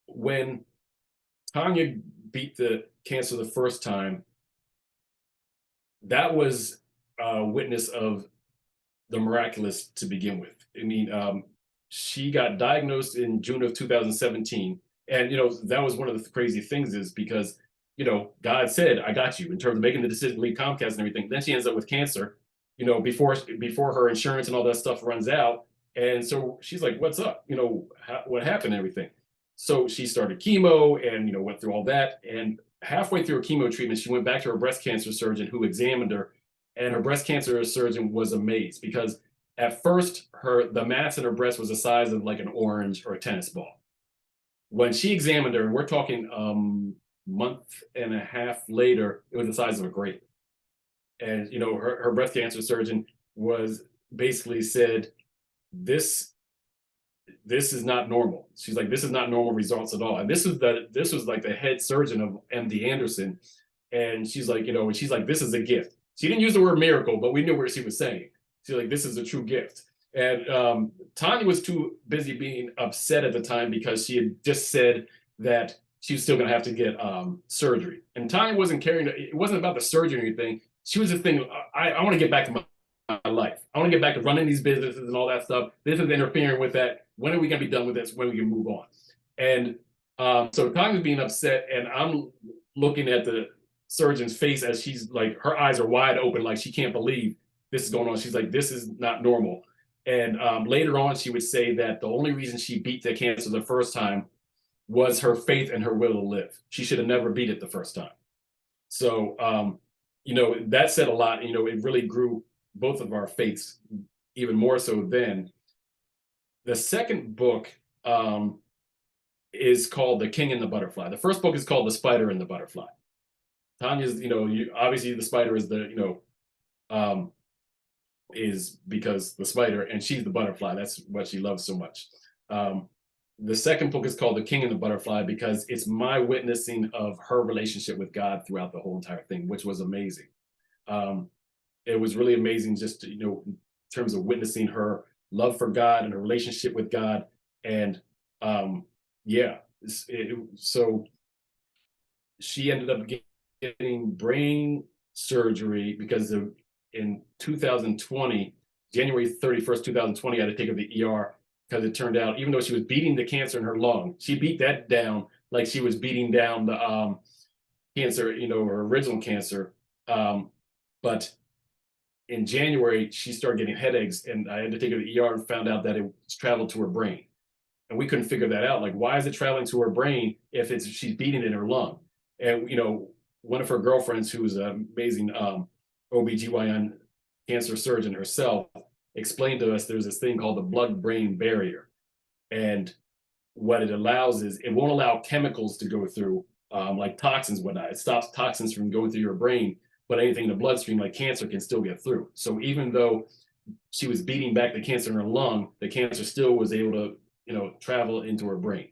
when Tanya beat the cancer the first time, that was a witness of the miraculous to begin with. I mean, she got diagnosed in June of 2017. And, that was one of the crazy things, is because, God said, I got you, in terms of making the decision to leave Comcast and everything. Then she ends up with cancer, before her insurance and all that stuff runs out. And so she's like, what's up? What happened and everything? So she started chemo and, went through all that. And halfway through her chemo treatment, she went back to her breast cancer surgeon, who examined her. And her breast cancer surgeon was amazed, because at first the mass in her breast was the size of like an orange or a tennis ball. When she examined her, and we're talking month and a half later, it was the size of a grape. And, her breast cancer surgeon was basically said, this is not normal. She's like, this is not normal results at all. And this was like the head surgeon of MD Anderson. And she's like, this is a gift. She didn't use the word miracle, but we knew what she was saying. She's like, this is a true gift. And Tanya was too busy being upset at the time, because she had just said that she was still going to have to get surgery. And Tanya wasn't caring. It wasn't about the surgery or anything. She was just thinking, I want to get back to my life. I want to get back to running these businesses and all that stuff. This is interfering with that. When are we going to be done with this? When we can move on? And so Tanya's being upset, and I'm looking at the surgeon's face as she's like, her eyes are wide open, like she can't believe this is going on. She's like, this is not normal. And later on, she would say that the only reason she beat the cancer the first time was her faith and her will to live. She should have never beat it the first time. So, that said a lot. It really grew both of our faiths even more so then. The second book is called The King and the Butterfly. The first book is called The Spider and the Butterfly. Tanya's, obviously the spider is is because the spider, and she's the butterfly. That's what she loves so much. The second book is called The King and the Butterfly because it's my witnessing of her relationship with God throughout the whole entire thing, which was amazing. It was really amazing just to, in terms of witnessing her love for God and her relationship with God. And yeah, so she ended up getting brain surgery because in 2020, January 31st, 2020, I had to take her to the ER because it turned out, even though she was beating the cancer in her lung, she beat that down like she was beating down the cancer, her original cancer. But in January, she started getting headaches, and I had to take her to the ER and found out that it's traveled to her brain. And we couldn't figure that out. Like, why is it traveling to her brain if she's beating it in her lung? And, one of her girlfriends, who was an amazing OBGYN cancer surgeon herself, explained to us there's this thing called the blood-brain barrier. And what it allows is it won't allow chemicals to go through, like toxins, whatnot. It stops toxins from going through your brain, but anything in the bloodstream, like cancer, can still get through. So even though she was beating back the cancer in her lung, the cancer still was able to, travel into her brain.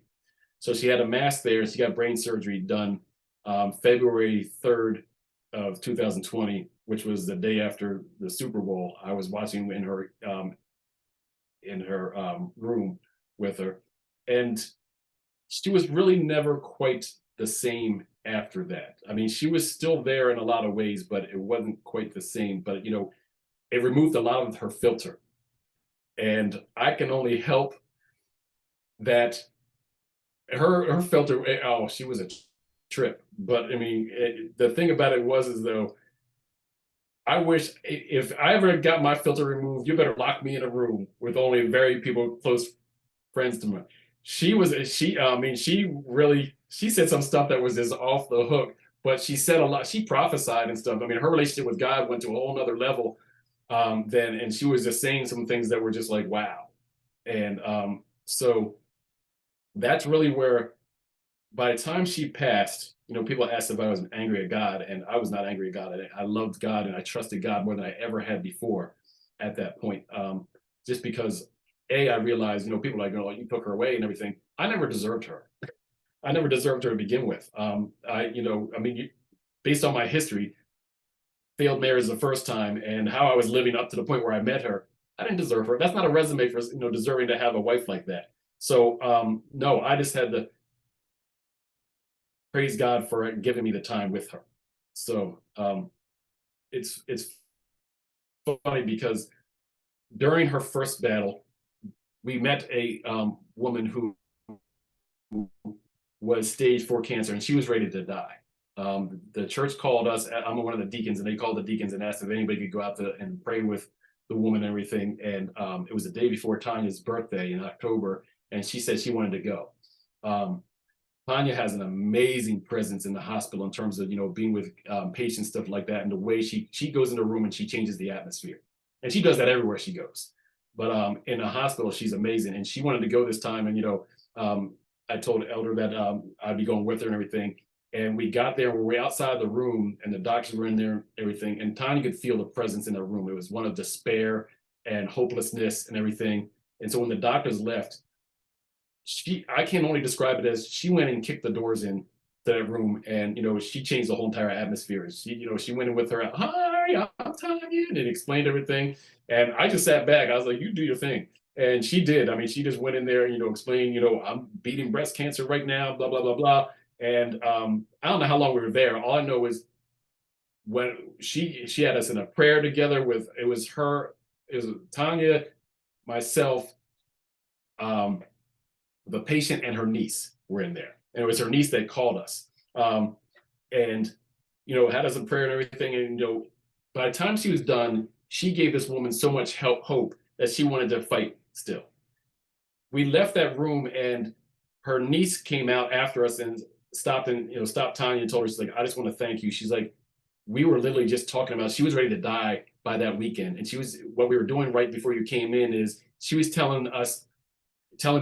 So she had a mass there. She got brain surgery done February 3rd of 2020, which was the day after the Super Bowl. I was watching in her room with her, and she was really never quite the same after that. I mean, she was still there in a lot of ways, but it wasn't quite the same. But it removed a lot of her filter, and I can only help that her filter. Oh, she was a trip. But I mean, the thing about it was is though, I wish if I ever got my filter removed, you better lock me in a room with only very close friends to me. She said some stuff that was just off the hook, but she said a lot. She prophesied and stuff. I mean, her relationship with God went to a whole nother level then, and she was just saying some things that were just like, wow. And so that's really where, by the time she passed, people asked if I was angry at God, and I was not angry at God. I loved God, and I trusted God more than I ever had before at that point. Just because, I realized, people are like, oh, you took her away and everything. I never deserved her. I never deserved her to begin with. Based on my history, failed marriage the first time, and how I was living up to the point where I met her, I didn't deserve her. That's not a resume for deserving to have a wife like that. So no, I just had to praise God for giving me the time with her. So it's funny because during her first battle, we met a woman who was stage 4 cancer, and she was ready to die. The church called us. I'm one of the deacons, and they called the deacons and asked if anybody could go out and pray with the woman and everything. And it was the day before Tanya's birthday in October, and she said she wanted to go. Tanya has an amazing presence in the hospital in terms of being with patients, stuff like that, and the way she goes in the room and she changes the atmosphere, and she does that everywhere she goes. But in the hospital, she's amazing, and she wanted to go this time. And I told Elder that I'd be going with her and everything. And we got there, we were outside the room, and the doctors were in there, and everything. And Tanya could feel the presence in the room. It was one of despair and hopelessness and everything. And so when the doctors left, I can only describe it as she went and kicked the doors in that room, and she changed the whole entire atmosphere. She went in with her, hi, I'm Tanya, and it explained everything. And I just sat back. I was like, you do your thing. And she did. I mean, she just went in there, explained, I'm beating breast cancer right now, blah, blah, blah, blah. And I don't know how long we were there. All I know is when she had us in a prayer together it was Tanya, myself, the patient, and her niece were in there. And it was her niece that called us. And had us in prayer and everything. And by the time she was done, she gave this woman so much hope that she wanted to fight still. We left that room, and her niece came out after us and stopped Tanya and told her, she's like, I just want to thank you. She's like, we were literally just talking about, she was ready to die by that weekend. And what we were doing right before you came in is she was telling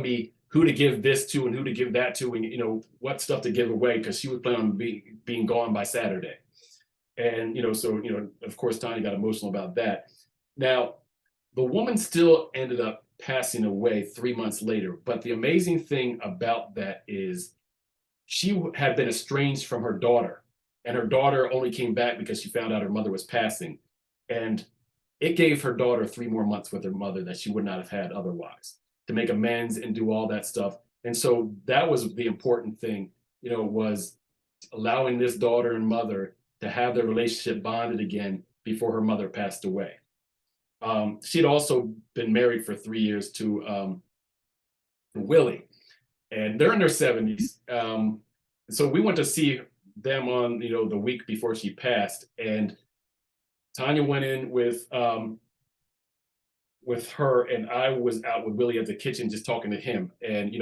me who to give this to and who to give that to, and what stuff to give away, because she was planning on being gone by Saturday. And, so, of course, Tanya got emotional about that. Now, the woman still ended up passing away 3 months later. But the amazing thing about that is she had been estranged from her daughter, and her daughter only came back because she found out her mother was passing. And it gave her daughter 3 more months with her mother that she would not have had otherwise, to make amends and do all that stuff. And so that was the important thing, was allowing this daughter and mother to have their relationship bonded again before her mother passed away. She'd also been married for 3 years to Willie, and they're in their 70s. So we went to see them on, the week before she passed, and Tanya went in with her, and I was out with Willie at the kitchen just talking to him. And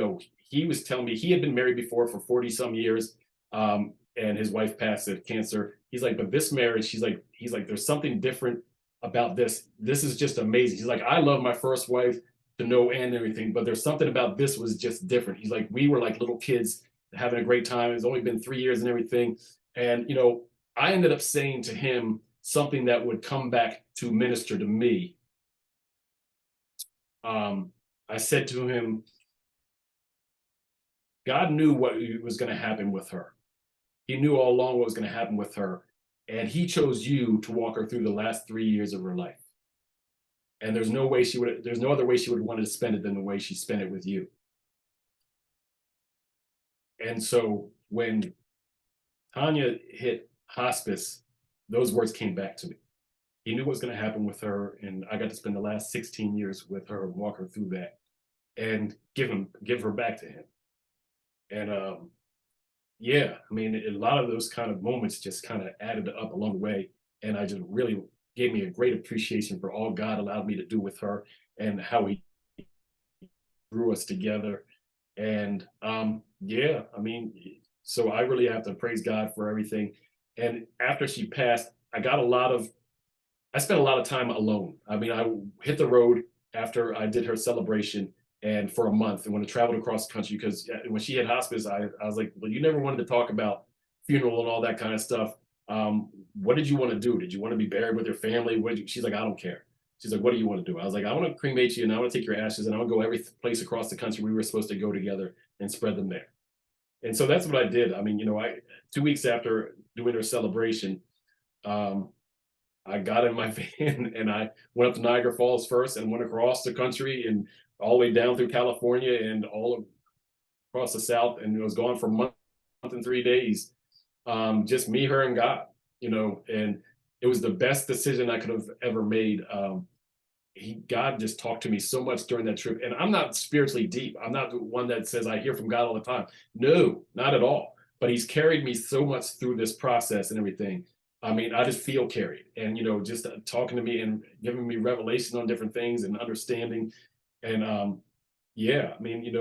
he was telling me he had been married before for 40 some years, and his wife passed of cancer. He's like, but this marriage, he's like, there's something different about this. This is just amazing. He's like, I love my first wife to no end and everything, but there's something about this was just different. He's like, we were like little kids having a great time. It's only been 3 years and everything. And, I ended up saying to him something that would come back to minister to me. I said to him, God knew what was going to happen with her. He knew all along what was going to happen with her. And he chose you to walk her through the last 3 years of her life. And there's no other way she would want to spend it than the way she spent it with you. And so when Tanya hit hospice, those words came back to me. He knew what was going to happen with her, and I got to spend the last 16 years with her and walk her through that and give her back to him. And yeah, I mean, a lot of those kind of moments just kind of added up along the way. And I just really gave me a great appreciation for all God allowed me to do with her and how he drew us together. And yeah, I mean, so I really have to praise God for everything. And after she passed, I spent a lot of time alone. I mean, I hit the road after I did her celebration and for a month, and when I traveled across the country, because when she had hospice, I was like, well, you never wanted to talk about funeral and all that kind of stuff. What did you want to do? Did you want to be buried with your family? She's like, I don't care. She's like, what do you want to do? I was like, I want to cremate you, and I want to take your ashes, and I want to go every place across the country we were supposed to go together and spread them there. And so that's what I did. I mean, 2 weeks after doing her celebration, I got in my van and I went up to Niagara Falls first and went across the country and all the way down through California and all across the South, and it was gone for a month and 3 days. Just me, her, and God, and it was the best decision I could have ever made. God just talked to me so much during that trip. And I'm not spiritually deep. I'm not the one that says I hear from God all the time. No, not at all. But he's carried me so much through this process and everything. I mean, I just feel carried, and, just talking to me and giving me revelation on different things and understanding. And yeah, I mean,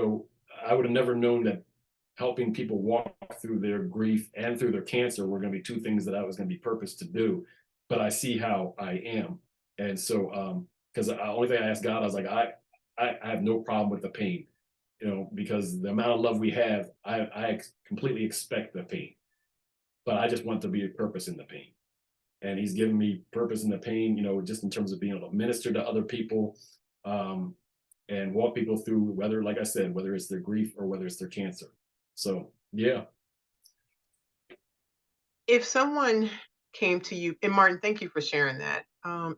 I would have never known that helping people walk through their grief and through their cancer were going to be two things that I was going to be purposed to do. But I see how I am. And so, because the only thing I asked God, I was like, I have no problem with the pain, because the amount of love we have, I completely expect the pain. But I just want to be a purpose in the pain. And he's given me purpose in the pain, just in terms of being able to minister to other people and walk people through, whether, like I said, whether it's their grief or whether it's their cancer. So, yeah. If someone came to you, and Martin, thank you for sharing that.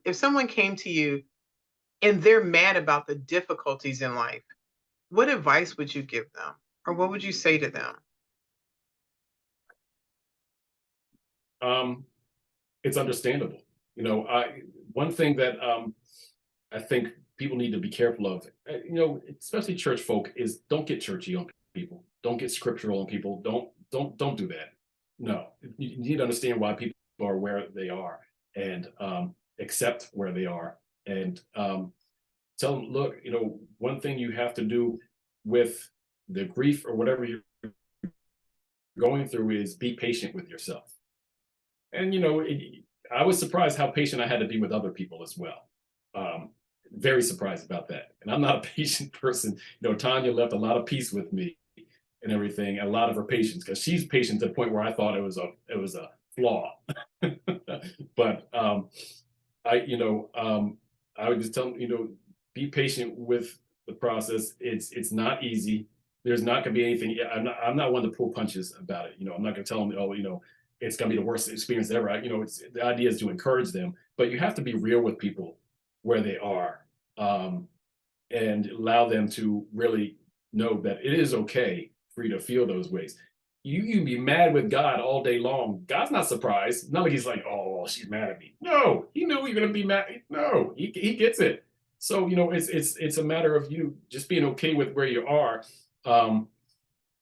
If someone came to you and they're mad about the difficulties in life, what advice would you give them? Or what would you say to them? It's understandable. One thing that I think people need to be careful of, especially church folk, is don't get churchy on people. Don't get scriptural on people. Don't do that. No, you need to understand why people are where they are and accept where they are, and tell them, look, one thing you have to do with the grief or whatever you're going through is be patient with yourself. And, I was surprised how patient I had to be with other people as well. Very surprised about that. And I'm not a patient person. Tanya left a lot of peace with me and everything, and a lot of her patience, because she's patient to the point where I thought it was a flaw. But I would just tell them, be patient with the process. It's not easy. There's not going to be anything. I'm not one to pull punches about it. I'm not going to tell them, it's going to be the worst experience ever. The idea is to encourage them, but you have to be real with people where they are, and allow them to really know that it is okay for you to feel those ways. You can be mad with God all day long. God's not surprised. Not like he's like, oh, she's mad at me. No, he knew you're gonna be mad. No, he gets it. So it's a matter of you just being okay with where you are,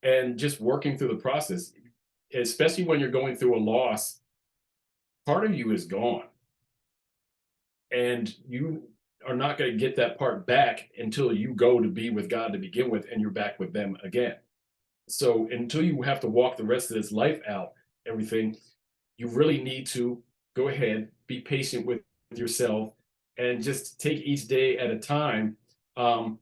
and just working through the process. Especially when you're going through a loss, part of you is gone, and you are not going to get that part back until you go to be with God to begin with, and you're back with them again. So until you have to walk the rest of this life out, everything, you really need to go ahead, be patient with yourself, and just take each day at a time. I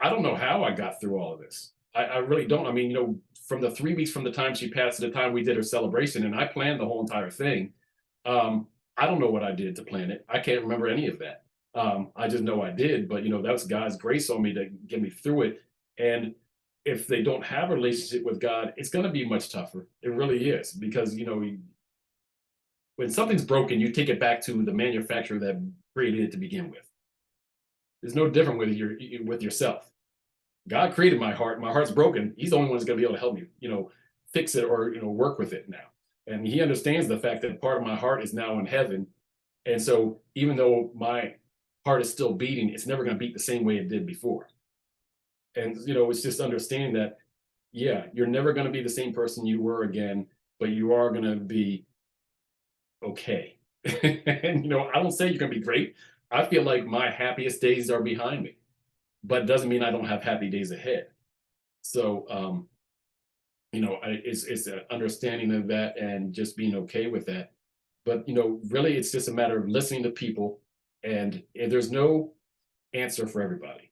don't know how I got through all of this. I really don't. I mean, from the 3 weeks from the time she passed to the time we did her celebration, and I planned the whole entire thing. I don't know what I did to plan it. I can't remember any of that. I just know I did, but that was God's grace on me to get me through it. And if they don't have a relationship with God, it's going to be much tougher. It really is, because when something's broken, you take it back to the manufacturer that created it to begin with. It's no different with yourself. God created my heart. My heart's broken. He's the only one who's going to be able to help me, fix it or work with it now. And He understands the fact that part of my heart is now in heaven, and so even though my heart is still beating, it's never going to beat the same way it did before. And it's just understanding that, yeah, you're never going to be the same person you were again, but you are going to be okay. And I don't say you're going to be great. I feel like my happiest days are behind me, but it doesn't mean I don't have happy days ahead. So it's an understanding of that and just being okay with that. But really, it's just a matter of listening to people, and there's no answer for everybody.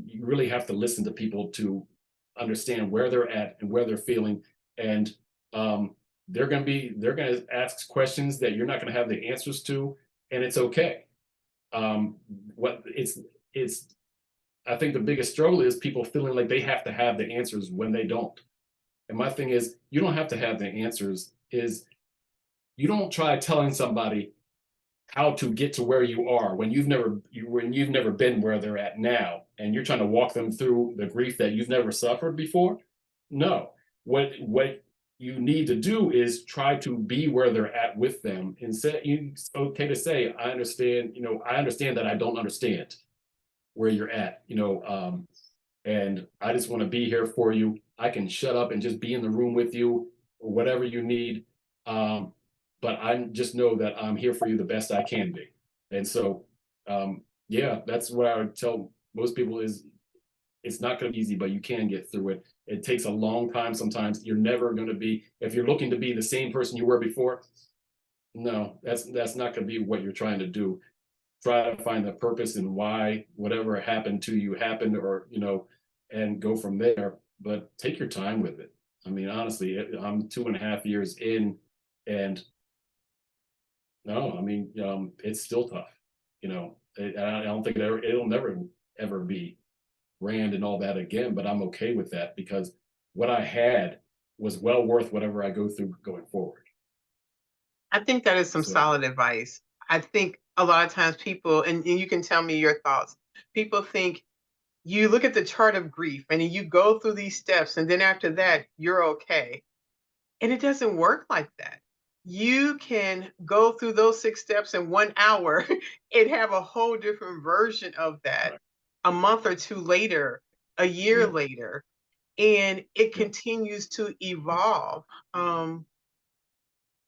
You really have to listen to people to understand where they're at and where they're feeling, and they're going to ask questions that you're not going to have the answers to, and it's okay. I think the biggest struggle is people feeling like they have to have the answers when they don't. And my thing is, you don't have to have the answers. You don't try telling somebody how to get to where you are when you've never been where they're at now, and you're trying to walk them through the grief that you've never suffered before. No, what you need to do is try to be where they're at with them, and say it's okay to say, I understand. I understand that I don't understand where you're at. And I just want to be here for you. I can shut up and just be in the room with you, or whatever you need. But I just know that I'm here for you the best I can be. And so, that's what I would tell most people is, it's not going to be easy, but you can get through it. It takes a long time. Sometimes you're never going to be, if you're looking to be the same person you were before, no, that's not going to be what you're trying to do. Try to find the purpose in why whatever happened to you happened, or, and go from there. But take your time with it. I mean, honestly, I'm 2.5 years in, and no, I mean, it's still tough. I don't think it'll never ever be grand and all that again, but I'm okay with that, because what I had was well worth whatever I go through going forward. I think that is some So, solid advice. I think a lot of times people, and you can tell me your thoughts, people think you look at the chart of grief and you go through these steps, and then after that, you're okay. And it doesn't work like that. You can go through those 6 steps in 1 hour and have a whole different version of that right. a month or 2 later, a year Yeah. later, and it Yeah. continues to evolve.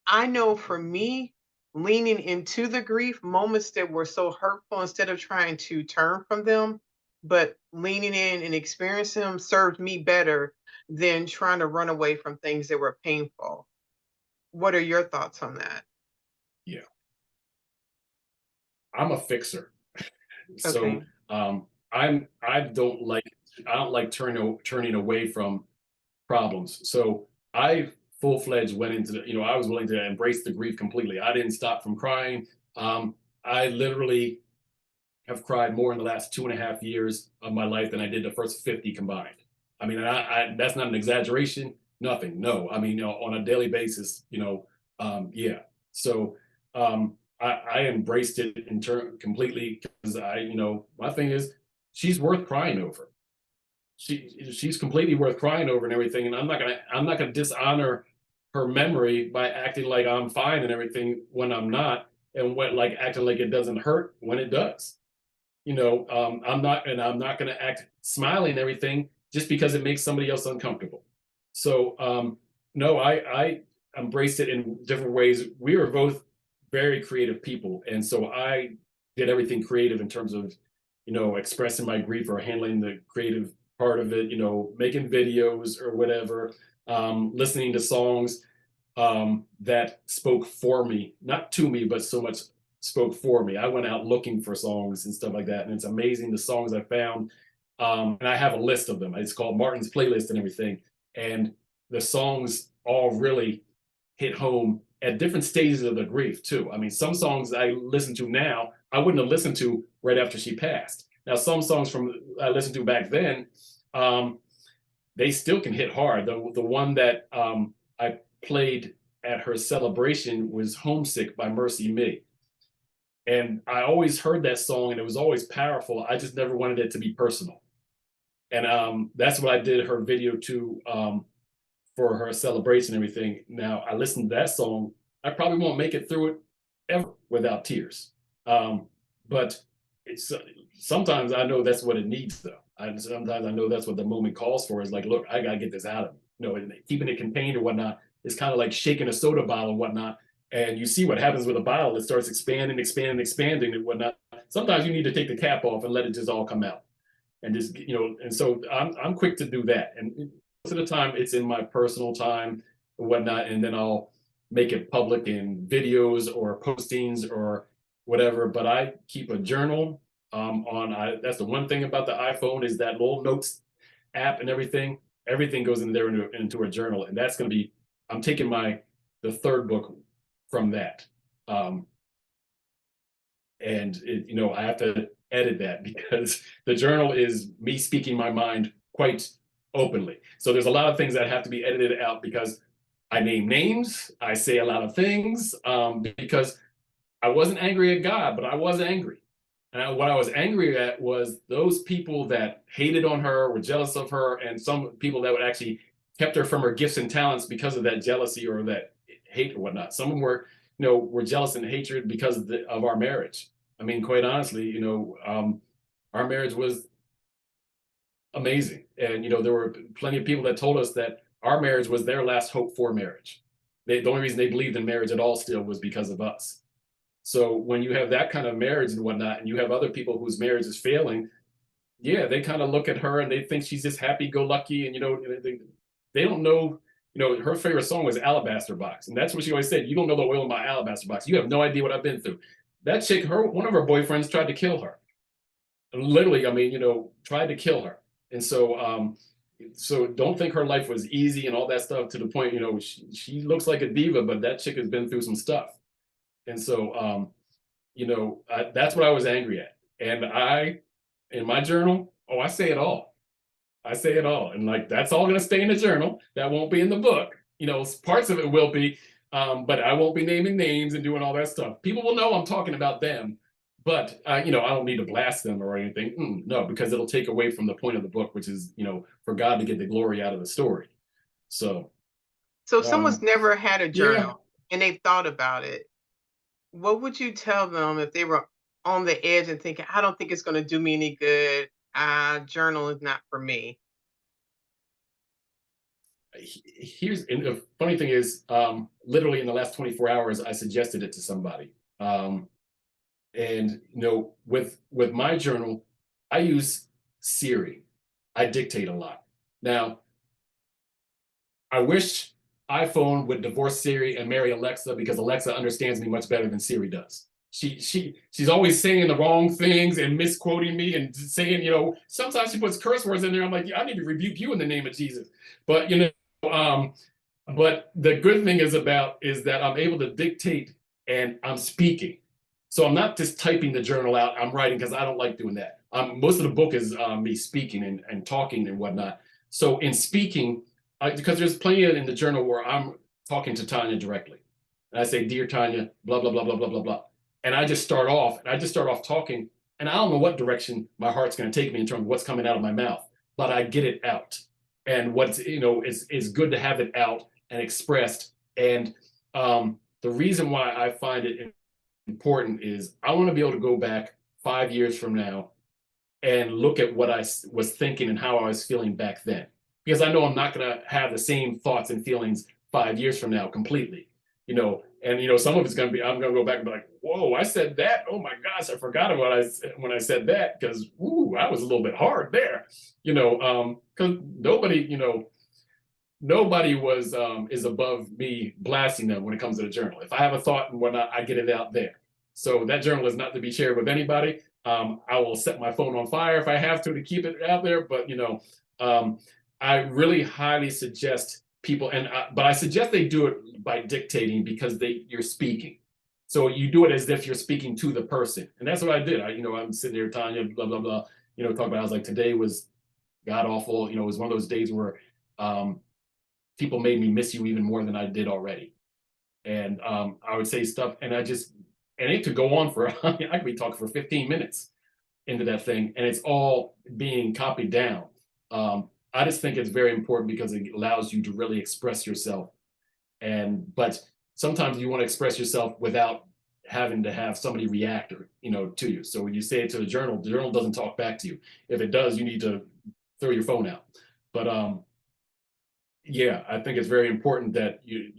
I know for me, leaning into the grief, moments that were so hurtful, instead of trying to turn from them, but leaning in and experiencing them, served me better than trying to run away from things that were painful. What are your thoughts on that? Yeah. I'm a fixer. So Okay. I don't like turning away from problems. So I full-fledged went into the, I was willing to embrace the grief completely. I didn't stop from crying. I literally have cried more in the last 2.5 years of my life than I did the first 50 combined. I mean, that's not an exaggeration, nothing, no. I mean, on a daily basis, yeah. So I embraced it completely because my thing is she's worth crying over. She's completely worth crying over and everything. And I'm not gonna dishonor her memory by acting like I'm fine and everything when I'm not, and acting like it doesn't hurt when it does. I'm not going to act smiling and everything just because it makes somebody else uncomfortable. So, no, I embraced it in different ways. We were both very creative people. And so I did everything creative in terms of, expressing my grief or handling the creative part of it, making videos or whatever, listening to songs that spoke for me, not to me, but so much spoke for me. I went out looking for songs and stuff like that, and it's amazing the songs I found. And I have a list of them. It's called Martin's Playlist and everything. And the songs all really hit home at different stages of the grief too. I mean, some songs I listen to now, I wouldn't have listened to right after she passed. Now, some songs from I listened to back then, they still can hit hard. The one that I played at her celebration was Homesick by Mercy Me. And I always heard that song and it was always powerful. I just never wanted it to be personal. And that's what I did her video to for her celebration and everything. Now, I listened to that song. I probably won't make it through it ever without tears. But it's sometimes I know that's what it needs, though. Sometimes I know that's what the moment calls for, is like, look, I got to get this out of me. And keeping it contained or whatnot is kind of like shaking a soda bottle and whatnot. And you see what happens with a bottle. It starts expanding and whatnot. Sometimes you need to take the cap off and let it just all come out. And just, and so I'm quick to do that. And most of the time it's in my personal time and whatnot. And then I'll make it public in videos or postings or whatever. But I keep a journal that's the one thing about the iPhone, is that little notes app and everything. Everything goes in there into a journal. And that's going to be, I'm taking the third book from that. And I have to edit that because the journal is me speaking my mind quite openly. So there's a lot of things that have to be edited out because I name names, I say a lot of things, because I wasn't angry at God, but I was angry. And what I was angry at was those people that hated on her, were jealous of her, and some people that would actually kept her from her gifts and talents because of that jealousy or that hate or whatnot. Some of them were jealous and hatred because of our marriage. I mean, quite honestly, our marriage was amazing. And, there were plenty of people that told us that our marriage was their last hope for marriage. The only reason they believed in marriage at all still was because of us. So when you have that kind of marriage and whatnot, and you have other people whose marriage is failing, yeah, they kind of look at her and they think she's just happy-go-lucky. And, they don't know, her favorite song was Alabaster Box. And that's what she always said. You don't know the oil in my alabaster box. You have no idea what I've been through. That chick, one of her boyfriends tried to kill her. Literally, tried to kill her. And so, so don't think her life was easy and all that stuff, to the point, she looks like a diva, but that chick has been through some stuff. And so, that's what I was angry at. And in my journal, I say it all. I say it all. And that's all going to stay in the journal. That won't be in the book. Parts of it will be, but I won't be naming names and doing all that stuff. People will know I'm talking about them, but I don't need to blast them or anything. No, because it'll take away from the point of the book, which is, for God to get the glory out of the story. So if someone's never had a journal and they've thought about it, what would you tell them if they were on the edge and thinking, I don't think it's going to do me any good. Journal is not for me. And the funny thing is, literally in the last 24 hours, I suggested it to somebody. And with my journal, I use Siri. I dictate a lot. Now, I wish iPhone would divorce Siri and marry Alexa, because Alexa understands me much better than Siri does. She's always saying the wrong things and misquoting me and saying, sometimes she puts curse words in there. I'm like, I need to rebuke you in the name of Jesus. But But the good thing is that I'm able to dictate and I'm speaking. So I'm not just typing the journal out, I'm writing because I don't like doing that. Most of the book is me speaking and talking and whatnot. So in speaking, because there's plenty in the journal where I'm talking to Tanya directly. And I say, "Dear Tanya, blah, blah, blah, blah, blah, blah, blah." And I just start off talking, and I don't know what direction my heart's going to take me in terms of what's coming out of my mouth, but I get it out. And what's, is good to have it out and expressed. And the reason why I find it important is I want to be able to go back 5 years from now and look at what I was thinking and how I was feeling back then. Because I know I'm not going to have the same thoughts and feelings 5 years from now completely, and some of it's going to be, I'm going to go back and be like, whoa, I said that. Oh my gosh, I forgot what I said when I said that, because I was a little bit hard there, because nobody was is above me blasting them when it comes to the journal. If I have a thought and whatnot, I get it out there. So that journal is not to be shared with anybody. I will set my phone on fire if I have to keep it out there. But I really highly suggest people, but I suggest they do it by dictating, because you're speaking. So you do it as if you're speaking to the person, and that's what I did. I'm sitting there, Tanya, blah blah blah, talking about. I was like, today was god awful. It was one of those days where people made me miss you even more than I did already. And I would say stuff, and it could go on for, I could be talking for 15 minutes into that thing, and it's all being copied down. I just think it's very important because it allows you to really express yourself. But sometimes you want to express yourself without having to have somebody react to you. So when you say it to the journal doesn't talk back to you. If it does, you need to throw your phone out. But yeah, I think it's very important that you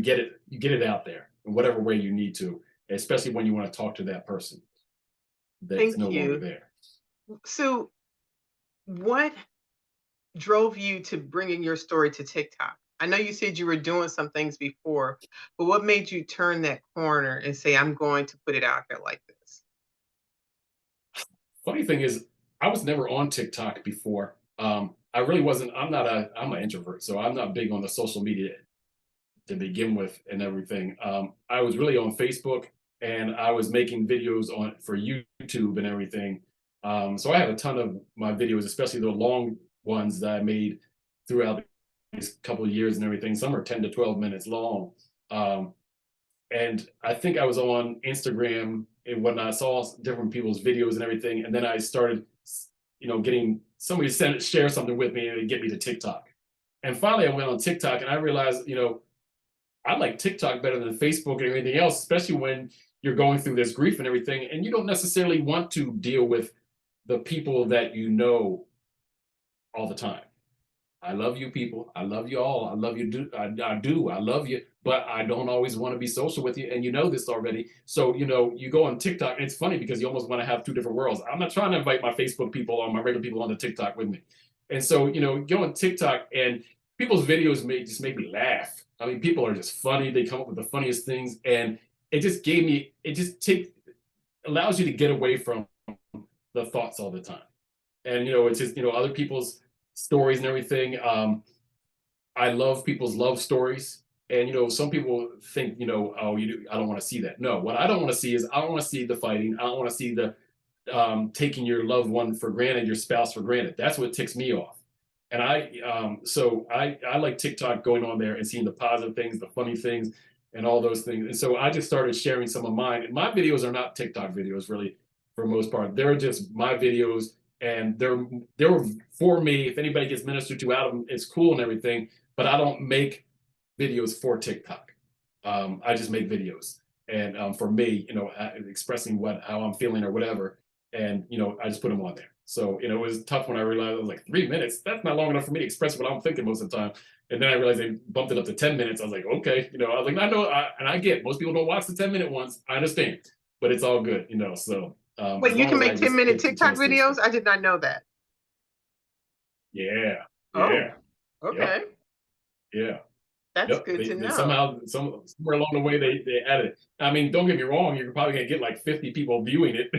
get it out there in whatever way you need to, especially when you want to talk to that person that's no longer there. So what drove you to bringing your story to TikTok? I know you said you were doing some things before, but what made you turn that corner and say, I'm going to put it out here like this? Funny thing is, I was never on TikTok before. I really wasn't. I'm an introvert, so I'm not big on the social media to begin with and everything. I was really on Facebook, and I was making videos for YouTube and everything. So I have a ton of my videos, especially the long ones that I made throughout these couple of years and everything. Some are 10 to 12 minutes long. And I think I was on Instagram and whatnot. I saw different people's videos and everything. And then I started, getting somebody share something with me and it'd get me to TikTok. And finally I went on TikTok and I realized, I like TikTok better than Facebook and everything else, especially when you're going through this grief and everything. And you don't necessarily want to deal with the people that you know all the time. I love you people. I love you all. I love you. I do. I love you. But I don't always want to be social with you. And you know this already. So, you go on TikTok. And it's funny because you almost want to have two different worlds. I'm not trying to invite my Facebook people or my regular people onto TikTok with me. And so, go on TikTok and people's videos just make me laugh. I mean, people are just funny. They come up with the funniest things. And it just allows you to get away from the thoughts all the time. And, it's just, other people's stories and everything. I love people's love stories. And, some people think, I don't want to see that. No, what I don't want to see is I don't want to see the fighting. I don't want to see the taking your loved one for granted, your spouse for granted. That's what ticks me off. And I like TikTok, going on there and seeing the positive things, the funny things, and all those things. And so I just started sharing some of mine. And my videos are not TikTok videos, really, for the most part. They're just my videos. And they're for me. If anybody gets ministered to out of them, it's cool and everything. But I don't make videos for TikTok. I just make videos, and for me, expressing how I'm feeling or whatever. And I just put them on there. So it was tough when I realized I was like 3 minutes. That's not long enough for me to express what I'm thinking most of the time. And then I realized they bumped it up to 10 minutes. I was like, okay, I was like, I know, and I get most people don't watch the 10-minute ones. I understand, but it's all good, So. Wait, you can make 10-minute TikTok videos? I did not know that. Yeah. Oh, yeah. okay. Yeah. That's good to know. Somehow, somewhere along the way, they added it. I mean, don't get me wrong, you're probably going to get like 50 people viewing it.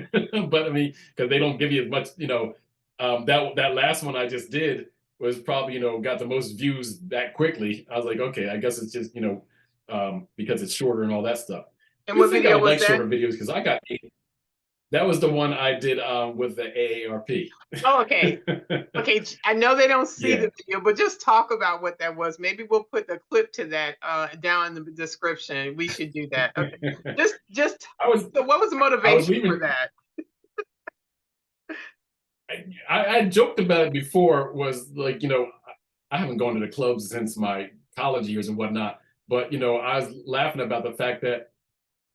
But I mean, because they don't give you as much, that last one I just did, was probably, got the most views that quickly. I was like, okay, I guess it's just, because it's shorter and all that stuff. And You what think I video would was like that? shorter videos because that was the one I did with the AARP. Oh, okay. Okay, I know they don't see Yeah. the video, but just talk about what that was. Maybe we'll put the clip to that down in the description. We should do that. Okay. Just I was so what was the I was motivation for leaving. that? I joked about it before. Was like, I haven't gone to the clubs since my college years and whatnot. But I was laughing about the fact that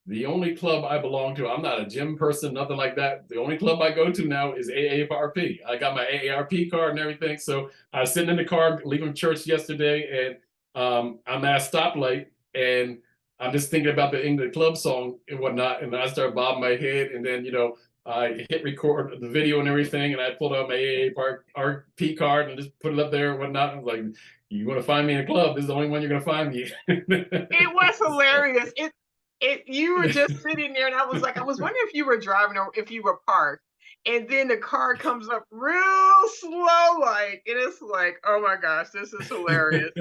the only club I belong to, I'm not a gym person, nothing like that. The only club I go to now is AARP. I got my AARP card and everything. So I was sitting in the car leaving church yesterday, and I'm at a stoplight, and I'm just thinking about the English club song and whatnot. And I start bobbing my head, and then I hit record the video and everything, and I pulled out my AARP card and just put it up there and whatnot. I was like, "You want to find me in a club? This is the only one you're gonna find me." It was So, hilarious. You were just sitting there, and I was like, I was wondering if you were driving or if you were parked. And then the car comes up real slow, like, and it's like, oh my gosh, this is hilarious.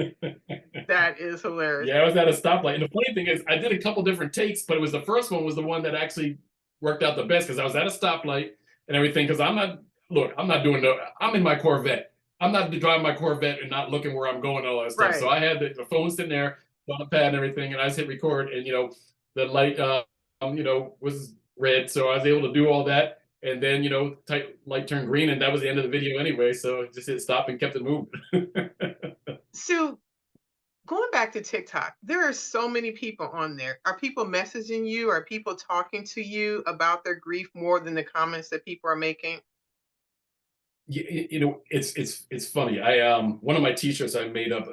That is hilarious. yeah, I was at a stoplight. And the funny thing is, I did a couple different takes, but it was the first one was the one that actually worked out the best because I was at a stoplight and everything. Because I'm not doing I'm in my Corvette. I'm not driving my Corvette and not looking where I'm going and all that stuff. So Right. I had the phone sitting there on the pad and everything, and I just hit record, and the light, was red, so I was able to do all that. And then light turned green, and that was the end of the video anyway. So just hit stop and kept it moving. So going back to TikTok, there are so many people on there. Are people messaging you? Are people talking to you about their grief more than the comments that people are making? It's funny. I one of my T-shirts I made up.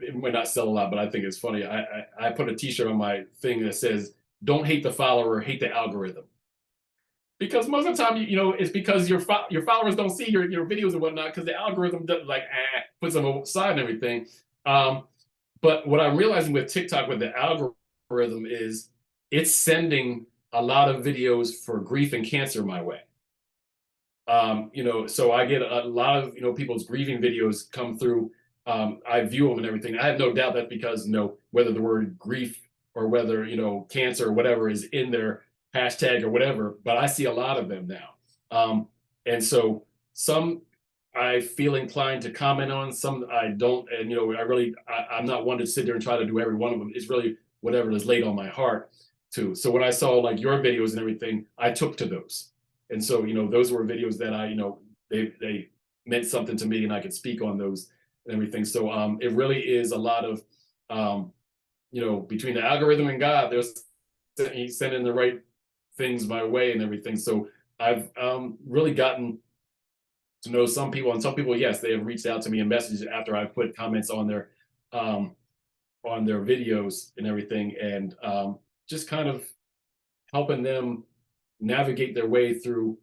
It might not sell a lot, but I think it's funny. I put a T-shirt on my thing that says, "Don't hate the follower, hate the algorithm." Because most of the time, it's because your followers don't see your videos and whatnot because the algorithm does, like puts them aside and everything. Um, but what I'm realizing with TikTok with the algorithm is it's sending a lot of videos for grief and cancer my way. So I get a lot of people's grieving videos come through. I view them and everything. I have no doubt that because whether the word grief or whether cancer or whatever is in their hashtag or whatever, but I see a lot of them now. And so some I feel inclined to comment on, some I don't, and I'm not one to sit there and try to do every one of them. It's really whatever is laid on my heart too. So when I saw like your videos and everything, I took to those. And so, those were videos that they meant something to me and I could speak on those and everything. So it really is a lot of, between the algorithm and God, he's sending the right things my way and everything. So I've really gotten to know some people, and some people, yes, they have reached out to me in messages after I've put comments on their videos and everything, and just kind of helping them navigate their way through.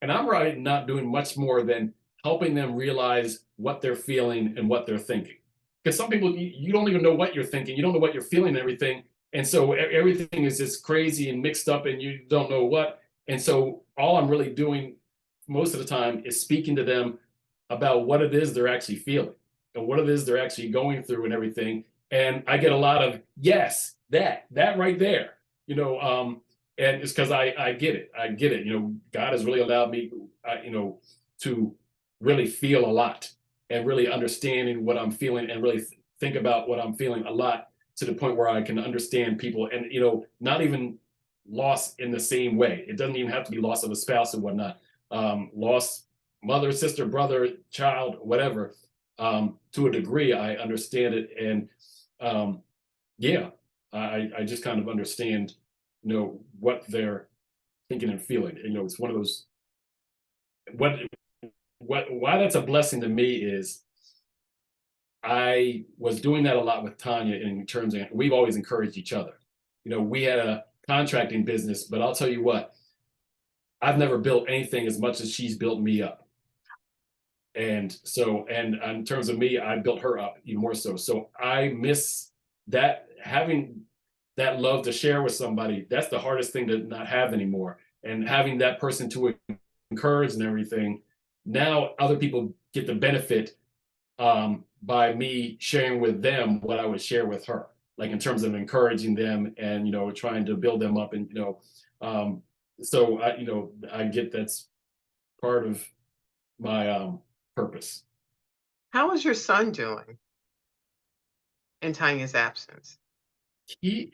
And I'm really not doing much more than helping them realize what they're feeling and what they're thinking. Because some people, you don't even know what you're thinking, you don't know what you're feeling and everything. And so everything is just crazy and mixed up and you don't know what. And so all I'm really doing most of the time is speaking to them about what it is they're actually feeling and what it is they're actually going through and everything. And I get a lot of, yes, that right there, and it's because I get it. I get it. God has really allowed me, to really feel a lot and really understanding what I'm feeling and really think about what I'm feeling a lot to the point where I can understand people and, not even loss in the same way. It doesn't even have to be loss of a spouse and whatnot. Loss, mother, sister, brother, child, whatever. To a degree, I understand it. And yeah, I just kind of understand what they're thinking and feeling. It's one of those why that's a blessing to me is I was doing that a lot with Tanya in terms of we've always encouraged each other. We had a contracting business, but I'll tell you what, I've never built anything as much as she's built me up. And so, and in terms of me, I built her up even more so. So I miss that, having that love to share with somebody. That's the hardest thing to not have anymore. And having that person to encourage and everything. Now other people get the benefit by me sharing with them what I would share with her, like in terms of encouraging them and, trying to build them up. And, so I get that's part of my purpose. How is your son doing in Tanya's absence? He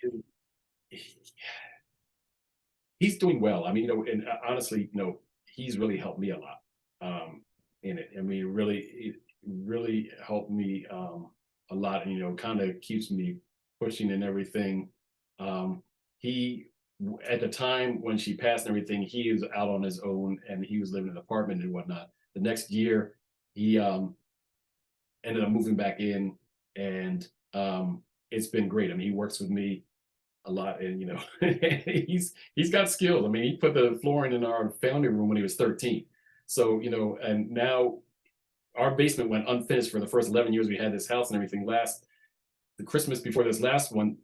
he's doing well. I mean, and honestly, he's really helped me a lot in it. I mean, it really helped me a lot, and kind of keeps me pushing and everything. He At the time when she passed and everything, he was out on his own and he was living in an apartment and whatnot. The next year, he ended up moving back in, and it's been great. I mean, he works with me a lot, and he's got skills. I mean, he put the flooring in our family room when he was 13. So and now our basement went unfinished for the first 11 years we had this house and everything. The Christmas before this last one,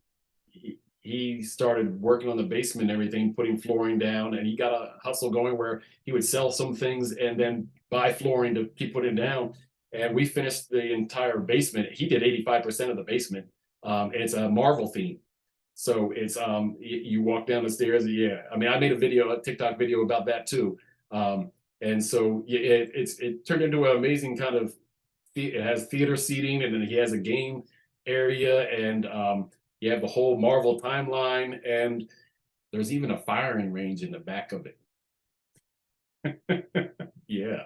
he started working on the basement and everything, putting flooring down, and he got a hustle going where he would sell some things and then buy flooring to keep putting down. And we finished the entire basement. He did 85% of the basement, and it's a Marvel theme. So it's you walk down the stairs. Yeah, I mean, I made a TikTok video about that too. And so it turned into an amazing kind of. It has theater seating, and then he has a game area, and you have the whole Marvel timeline, and there's even a firing range in the back of it. Yeah.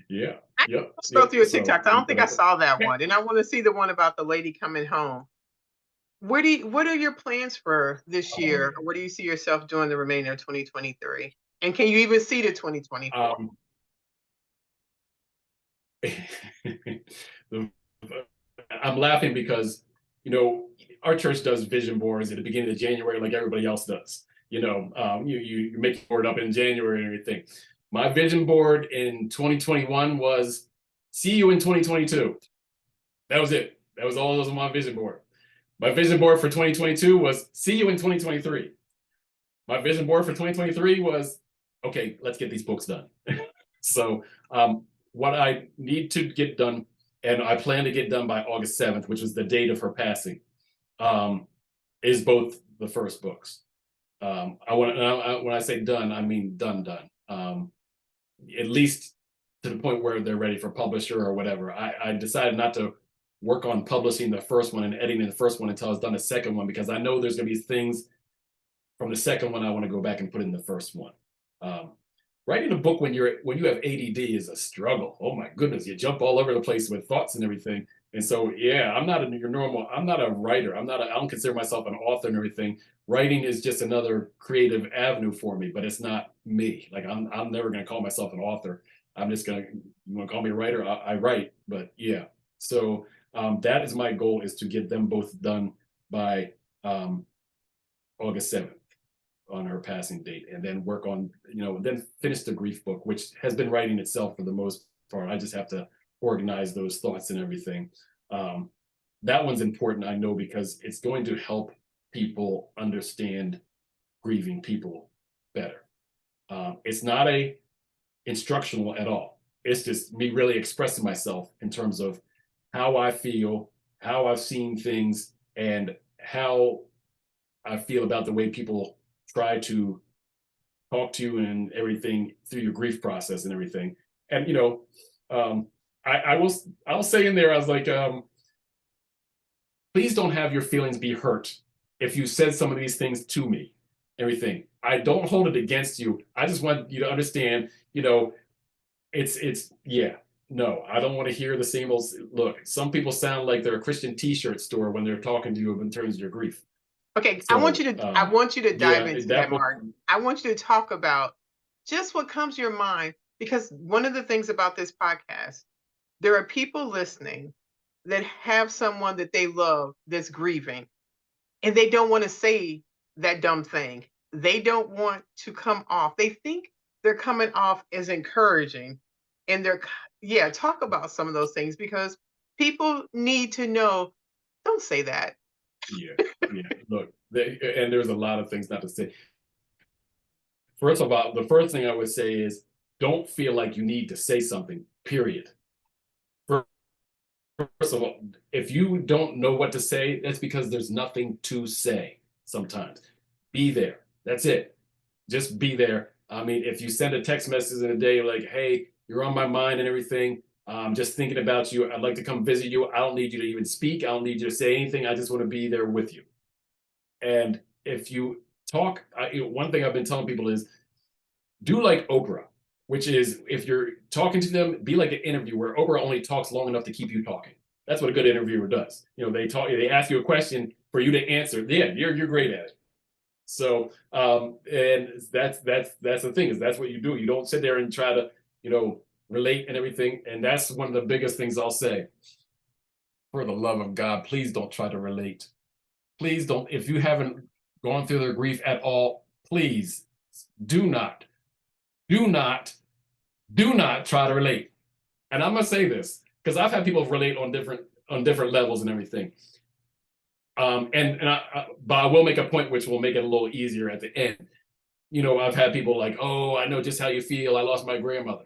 Yeah. I scrolled through your TikTok. I don't think I saw that one, and I want to see the one about the lady coming home. What are your plans for this year? What do you see yourself doing the remainder of 2023? And can you even see the 2024? I'm laughing because, our church does vision boards at the beginning of January like everybody else does. You make it board up in January and everything. My vision board in 2021 was see you in 2022. That was it. That was all that was on my vision board. My vision board for 2022 was see you in 2023. My vision board for 2023 was, okay, let's get these books done. So what I need to get done, and I plan to get done by August 7th, which was the date of her passing, is both the first books. When I say done, I mean done. At least to the point where they're ready for publisher or whatever. I decided not to work on publishing the first one and editing the first one until I was done the second one, because I know there's going to be things from the second one I want to go back and put in the first one. Writing a book when you have ADD is a struggle. Oh my goodness, you jump all over the place with thoughts and everything. And so, yeah, I'm not a writer. I don't consider myself an author and everything. Writing is just another creative avenue for me, but it's not me. Like I'm never going to call myself an author. I'm just you want to call me a writer? I write, but yeah. So that is my goal, is to get them both done by August 7th on her passing date, and then work on, then finish the grief book, which has been writing itself for the most part. I just have to organize those thoughts and everything. That one's important, I know, because it's going to help people understand grieving people better. It's not instructional at all. It's just me really expressing myself in terms of how I feel, how I've seen things, and how I feel about the way people try to talk to you and everything through your grief process and everything. And I'll say in there, I was like, please don't have your feelings be hurt if you said some of these things to me. Everything. I don't hold it against you. I just want you to understand, no, I don't want to hear the same old. Look, some people sound like they're a Christian T-shirt store when they're talking to you in terms of your grief. Okay, so, I want you to dive into that, Mark. I want you to talk about just what comes to your mind, because one of the things about this podcast, there are people listening that have someone that they love that's grieving, and they don't want to say that dumb thing. They don't want to come off. They think they're coming off as encouraging, and talk about some of those things, because people need to know, don't say that. Yeah. Look, and there's a lot of things not to say. First of all, the first thing I would say is, don't feel like you need to say something, period. first of all, if you don't know what to say, that's because there's nothing to say sometimes. Be there. That's it. Just be there. I mean, if you send a text message in a day like, hey, you're on my mind and everything, I'm just thinking about you. I'd like to come visit you. I don't need you to even speak. I don't need you to say anything. I just want to be there with you. And if you talk, one thing I've been telling people is do like Oprah, which is if you're talking to them, be like an interview where Oprah only talks long enough to keep you talking. That's what a good interviewer does. They ask you a question for you to answer. Yeah, you're great at it. So, and that's the thing, is that's what you do. You don't sit there and try to, relate and everything. And that's one of the biggest things I'll say. For the love of God, please don't try to relate. Please don't. If you haven't gone through their grief at all, please do not try to relate. And I'm gonna say this because I've had people relate on different levels and everything. But I will make a point which will make it a little easier at the end. I've had people like, oh, I know just how you feel. I lost my grandmother.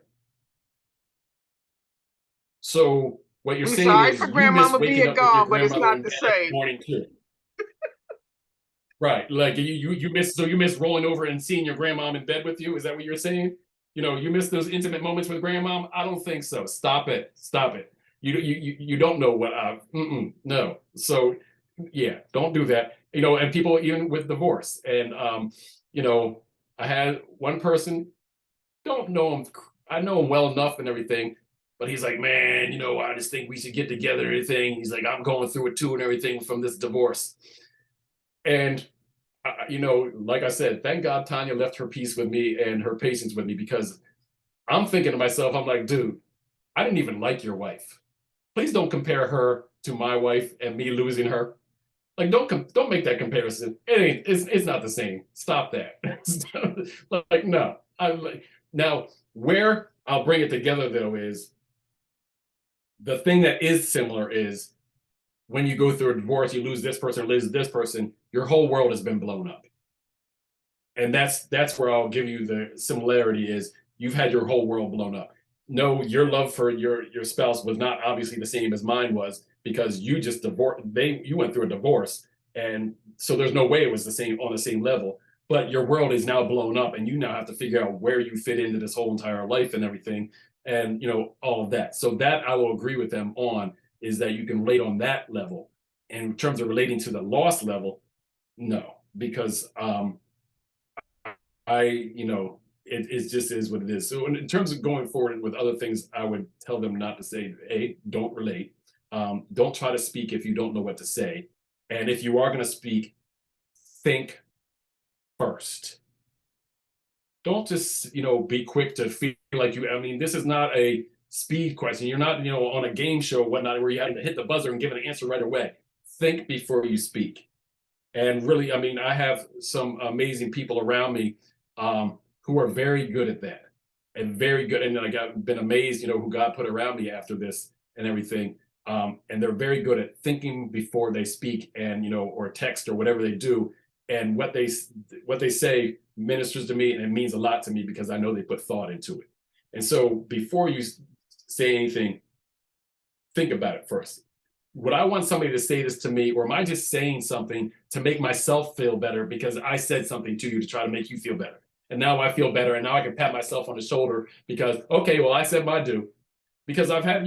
So what you're saying sorry is for you miss grandmama waking being up with your gone, but it's grandmother not in the bed every same. morning too. Right. Like you miss rolling over and seeing your grandmom in bed with you. Is that what you're saying? You miss those intimate moments with grandmom? I don't think so. Stop it. You don't know what no. So yeah, don't do that. And people even with divorce. And I had one person, don't know him. I know him well enough and everything, but he's like, man, I just think we should get together and everything. He's like, I'm going through it too and everything from this divorce. And like I said, thank God Tanya left her peace with me and her patience with me, because I'm thinking to myself, I'm like, dude, I didn't even like your wife. Please don't compare her to my wife and me losing her. Like, don't make that comparison. It's not the same. Stop that. Like, no. Now, where I'll bring it together though is the thing that is similar is when you go through a divorce, you lose this person, lose this person, your whole world has been blown up. And that's where I'll give you the similarity is you've had your whole world blown up. No, your love for your spouse was not obviously the same as mine was, because you just you went through a divorce, and so there's no way it was on the same level. But your world is now blown up, and you now have to figure out where you fit into this whole entire life and everything, and all of that. So that I will agree with them on, is that you can relate on that level. And in terms of relating to the loss level, no, because it just is what it is. So in terms of going forward with other things, I would tell them not to say, A, don't relate. Don't try to speak if you don't know what to say. And if you are going to speak, think first. Don't just, be quick to feel like this is not a speed question. You're not, on a game show or whatnot where you have to hit the buzzer and give an answer right away. Think before you speak. And really, I have some amazing people around me who are very good at that, and very good. And I've been amazed, who God put around me after this and everything. And they're very good at thinking before they speak, and or text or whatever they do. And what they say ministers to me, and it means a lot to me because I know they put thought into it. And so before you say anything, think about it first. Would I want somebody to say this to me, or am I just saying something to make myself feel better because I said something to you to try to make you feel better? And now I feel better, and now I can pat myself on the shoulder because, okay, well, I said my due. Because I've had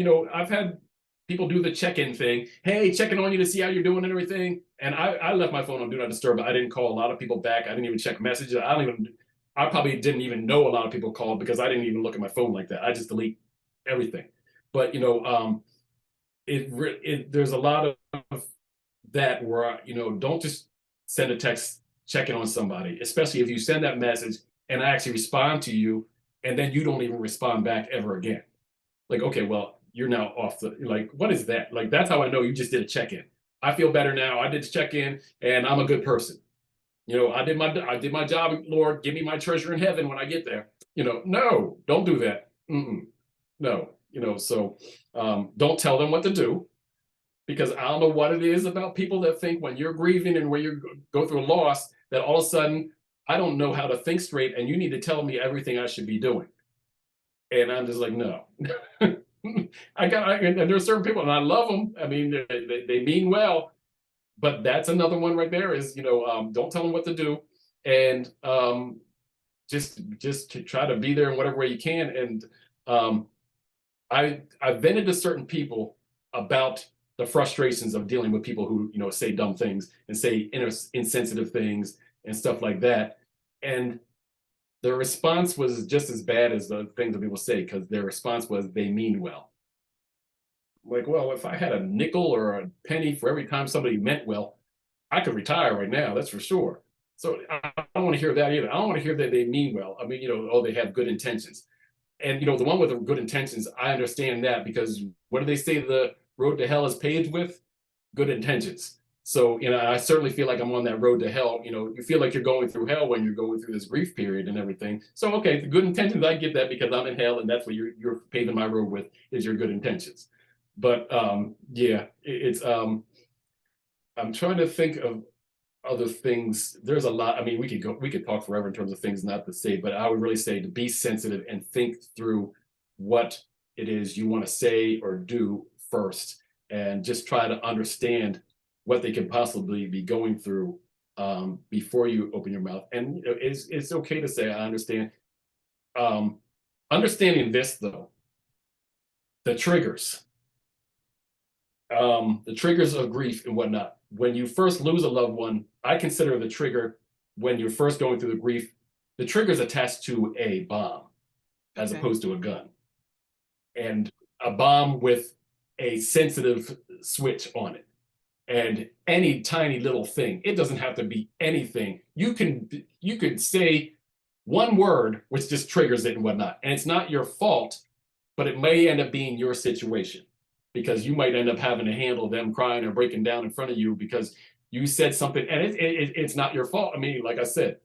people do the check-in thing. Hey, checking on you to see how you're doing and everything. And I left my phone on Do Not Disturb. I didn't call a lot of people back. I didn't even check messages. I probably didn't even know a lot of people called because I didn't even look at my phone like that. I just delete everything. But, there's a lot of that where, don't just send a text checking on somebody, especially if you send that message and I actually respond to you and then you don't even respond back ever again. Like, okay, well, you're now off what is that? Like, that's how I know you just did a check-in. I feel better now. I did the check-in and I'm a good person. I did my job, Lord, give me my treasure in heaven when I get there. No, don't do that. No, so don't tell them what to do, because I don't know what it is about people that think when you're grieving and when you go through a loss that all of a sudden I don't know how to think straight and you need to tell me everything I should be doing. And I'm just like, no, and there's certain people, and I love them. I mean, they mean well, but that's another one right there. Is don't tell them what to do, and just to try to be there in whatever way you can. And um, I've vented to certain people about the frustrations of dealing with people who say dumb things and say insensitive things and stuff like that, and their response was just as bad as the things that people say, because their response was they mean well. Like, well, if I had a nickel or a penny for every time somebody meant well, I could retire right now. That's for sure. So I don't want to hear that either. I don't want to hear that they mean well. I mean, oh, they have good intentions. And the one with the good intentions, I understand that, because what do they say the road to hell is paved with? Good intentions. So, I certainly feel like I'm on that road to hell. You feel like you're going through hell when you're going through this grief period and everything. So, okay, the good intentions, I get that, because I'm in hell, and that's what you're paving my road with, is your good intentions. But yeah, it's I'm trying to think of other things. There's a lot. I mean, we could talk forever in terms of things not to say, but I would really say to be sensitive and think through what it is you want to say or do first, and just try to understand what they can possibly be going through before you open your mouth. And it's okay to say I understand. Understanding this, though, the triggers of grief and whatnot. When you first lose a loved one, I consider the trigger, when you're first going through the grief, the trigger is attached to a bomb as opposed to a gun. And a bomb with a sensitive switch on it. And any tiny little thing, it doesn't have to be anything. You could say one word which just triggers it and whatnot. And it's not your fault, but it may end up being your situation, because you might end up having to handle them crying or breaking down in front of you because you said something, and it's not your fault. I mean, like I said,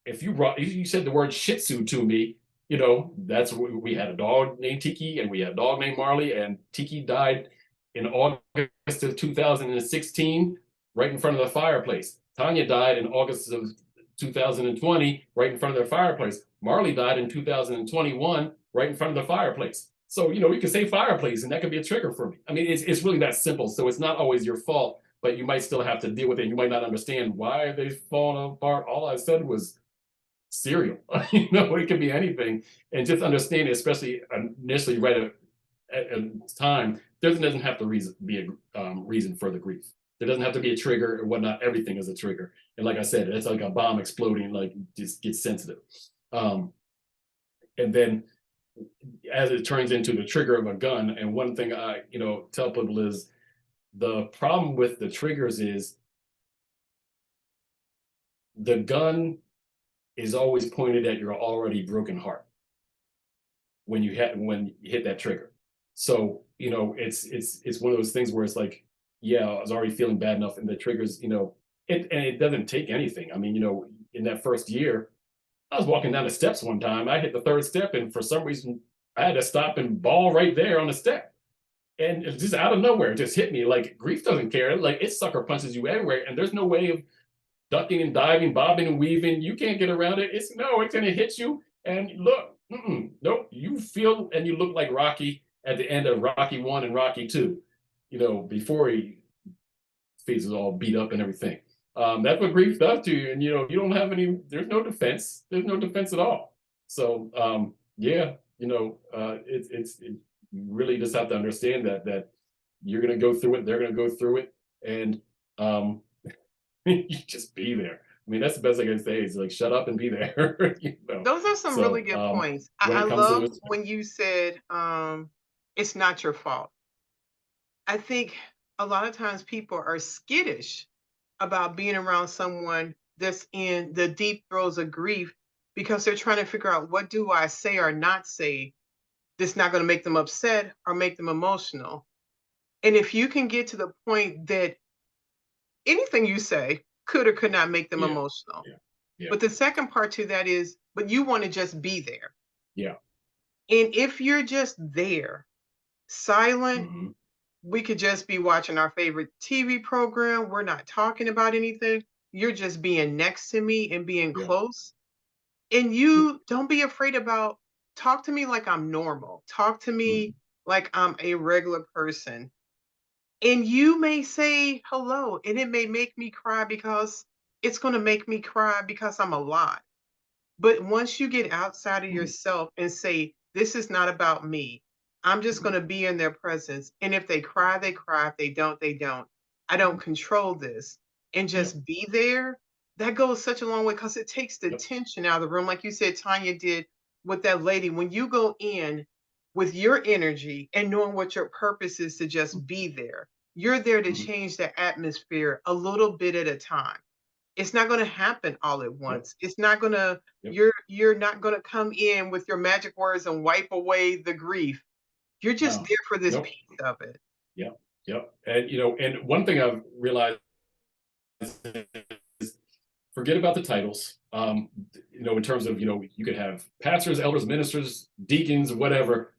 if you said the word Shih Tzu to me, that's what we had a dog named Tiki, and we had a dog named Marley, and Tiki died in August of 2016, right in front of the fireplace. Tanya died in August of 2020, right in front of the fireplace. Marley died in 2021, right in front of the fireplace. So, we can say fireplace, and that could be a trigger for me. I mean, it's really that simple. So it's not always your fault, but you might still have to deal with it. You might not understand why they falling apart. All I said was cereal. It could be anything. And just understand it, especially initially right at a time, there doesn't have to be a reason for the grief. There doesn't have to be a trigger or whatnot. Everything is a trigger. And like I said, it's like a bomb exploding, like just get sensitive. And then as it turns into the trigger of a gun. And one thing I, tell people is, the problem with the triggers is the gun is always pointed at your already broken heart when you hit that trigger. So, it's one of those things where it's like, yeah, I was already feeling bad enough, and the triggers, it doesn't take anything. I mean, in that first year, I was walking down the steps one time. I hit the third step, and for some reason, I had to stop and bawl right there on the step. And it's just out of nowhere, it just hit me. Like, grief doesn't care. Like, it sucker punches you everywhere, and there's no way of ducking and diving, bobbing and weaving. You can't get around it. It's gonna hit you. And look, nope. You feel and you look like Rocky at the end of Rocky 1 and Rocky 2. Before his face is all beat up and everything. That's what grief does to you. And you don't have any. There's no defense. There's no defense at all. So yeah, it's you really just have to understand that you're going to go through it. They're going to go through it, and you just be there. I mean, that's the best I can say, is like, shut up and be there. Those are some really good points. I love when you said it's not your fault. I think a lot of times people are skittish about being around someone that's in the deep throes of grief, because they're trying to figure out, what do I say or not say that's not going to make them upset or make them emotional. And if you can get to the point that anything you say could or could not make them emotional. Yeah. But the second part to that is, but you want to just be there. Yeah. And if you're just there, silent, we could just be watching our favorite TV program. We're not talking about anything. You're just being next to me and being close. And you don't be afraid about talk to me like I'm normal. Talk to Mhm. me like I'm a regular person. And you may say hello, and it may make me cry because it's going to make me cry because I'm a lot. But once you get outside of Mhm. yourself and say, this is not about me, I'm just going to be in their presence. And if they cry, they cry. If they don't, they don't. I don't control this. And Yep. just be there. That goes such a long way because it takes the Yep. tension out of the room. Like you said, Tanya did with that lady. When you go in with your energy and knowing what your purpose is to just be there, you're there to Mhm. change the atmosphere a little bit at a time. It's not gonna happen all at Yep. once. It's not gonna Yep. you're not gonna come in with your magic words and wipe away the grief. You're just No. there for this Nope. piece of it. Yep. Yep. And and one thing I've realized is forget about the titles. In terms of, you could have pastors, elders, ministers, deacons, whatever.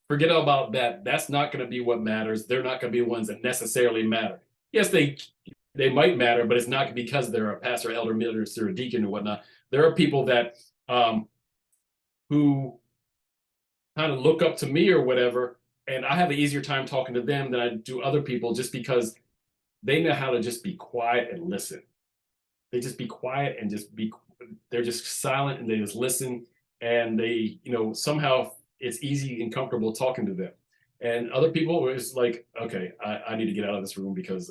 Forget about that. That's not going to be what matters. They're not going to be the ones that necessarily matter. Yes, they might matter, but it's not because they're a pastor, elder, minister, or deacon, or whatnot. There are people that um, who kind of look up to me or whatever, and I have an easier time talking to them than I do other people, just because they know how to just be quiet and listen. They just be quiet and they're just silent and they just listen, and they, somehow it's easy and comfortable talking to them. And other people it's like, okay, I need to get out of this room because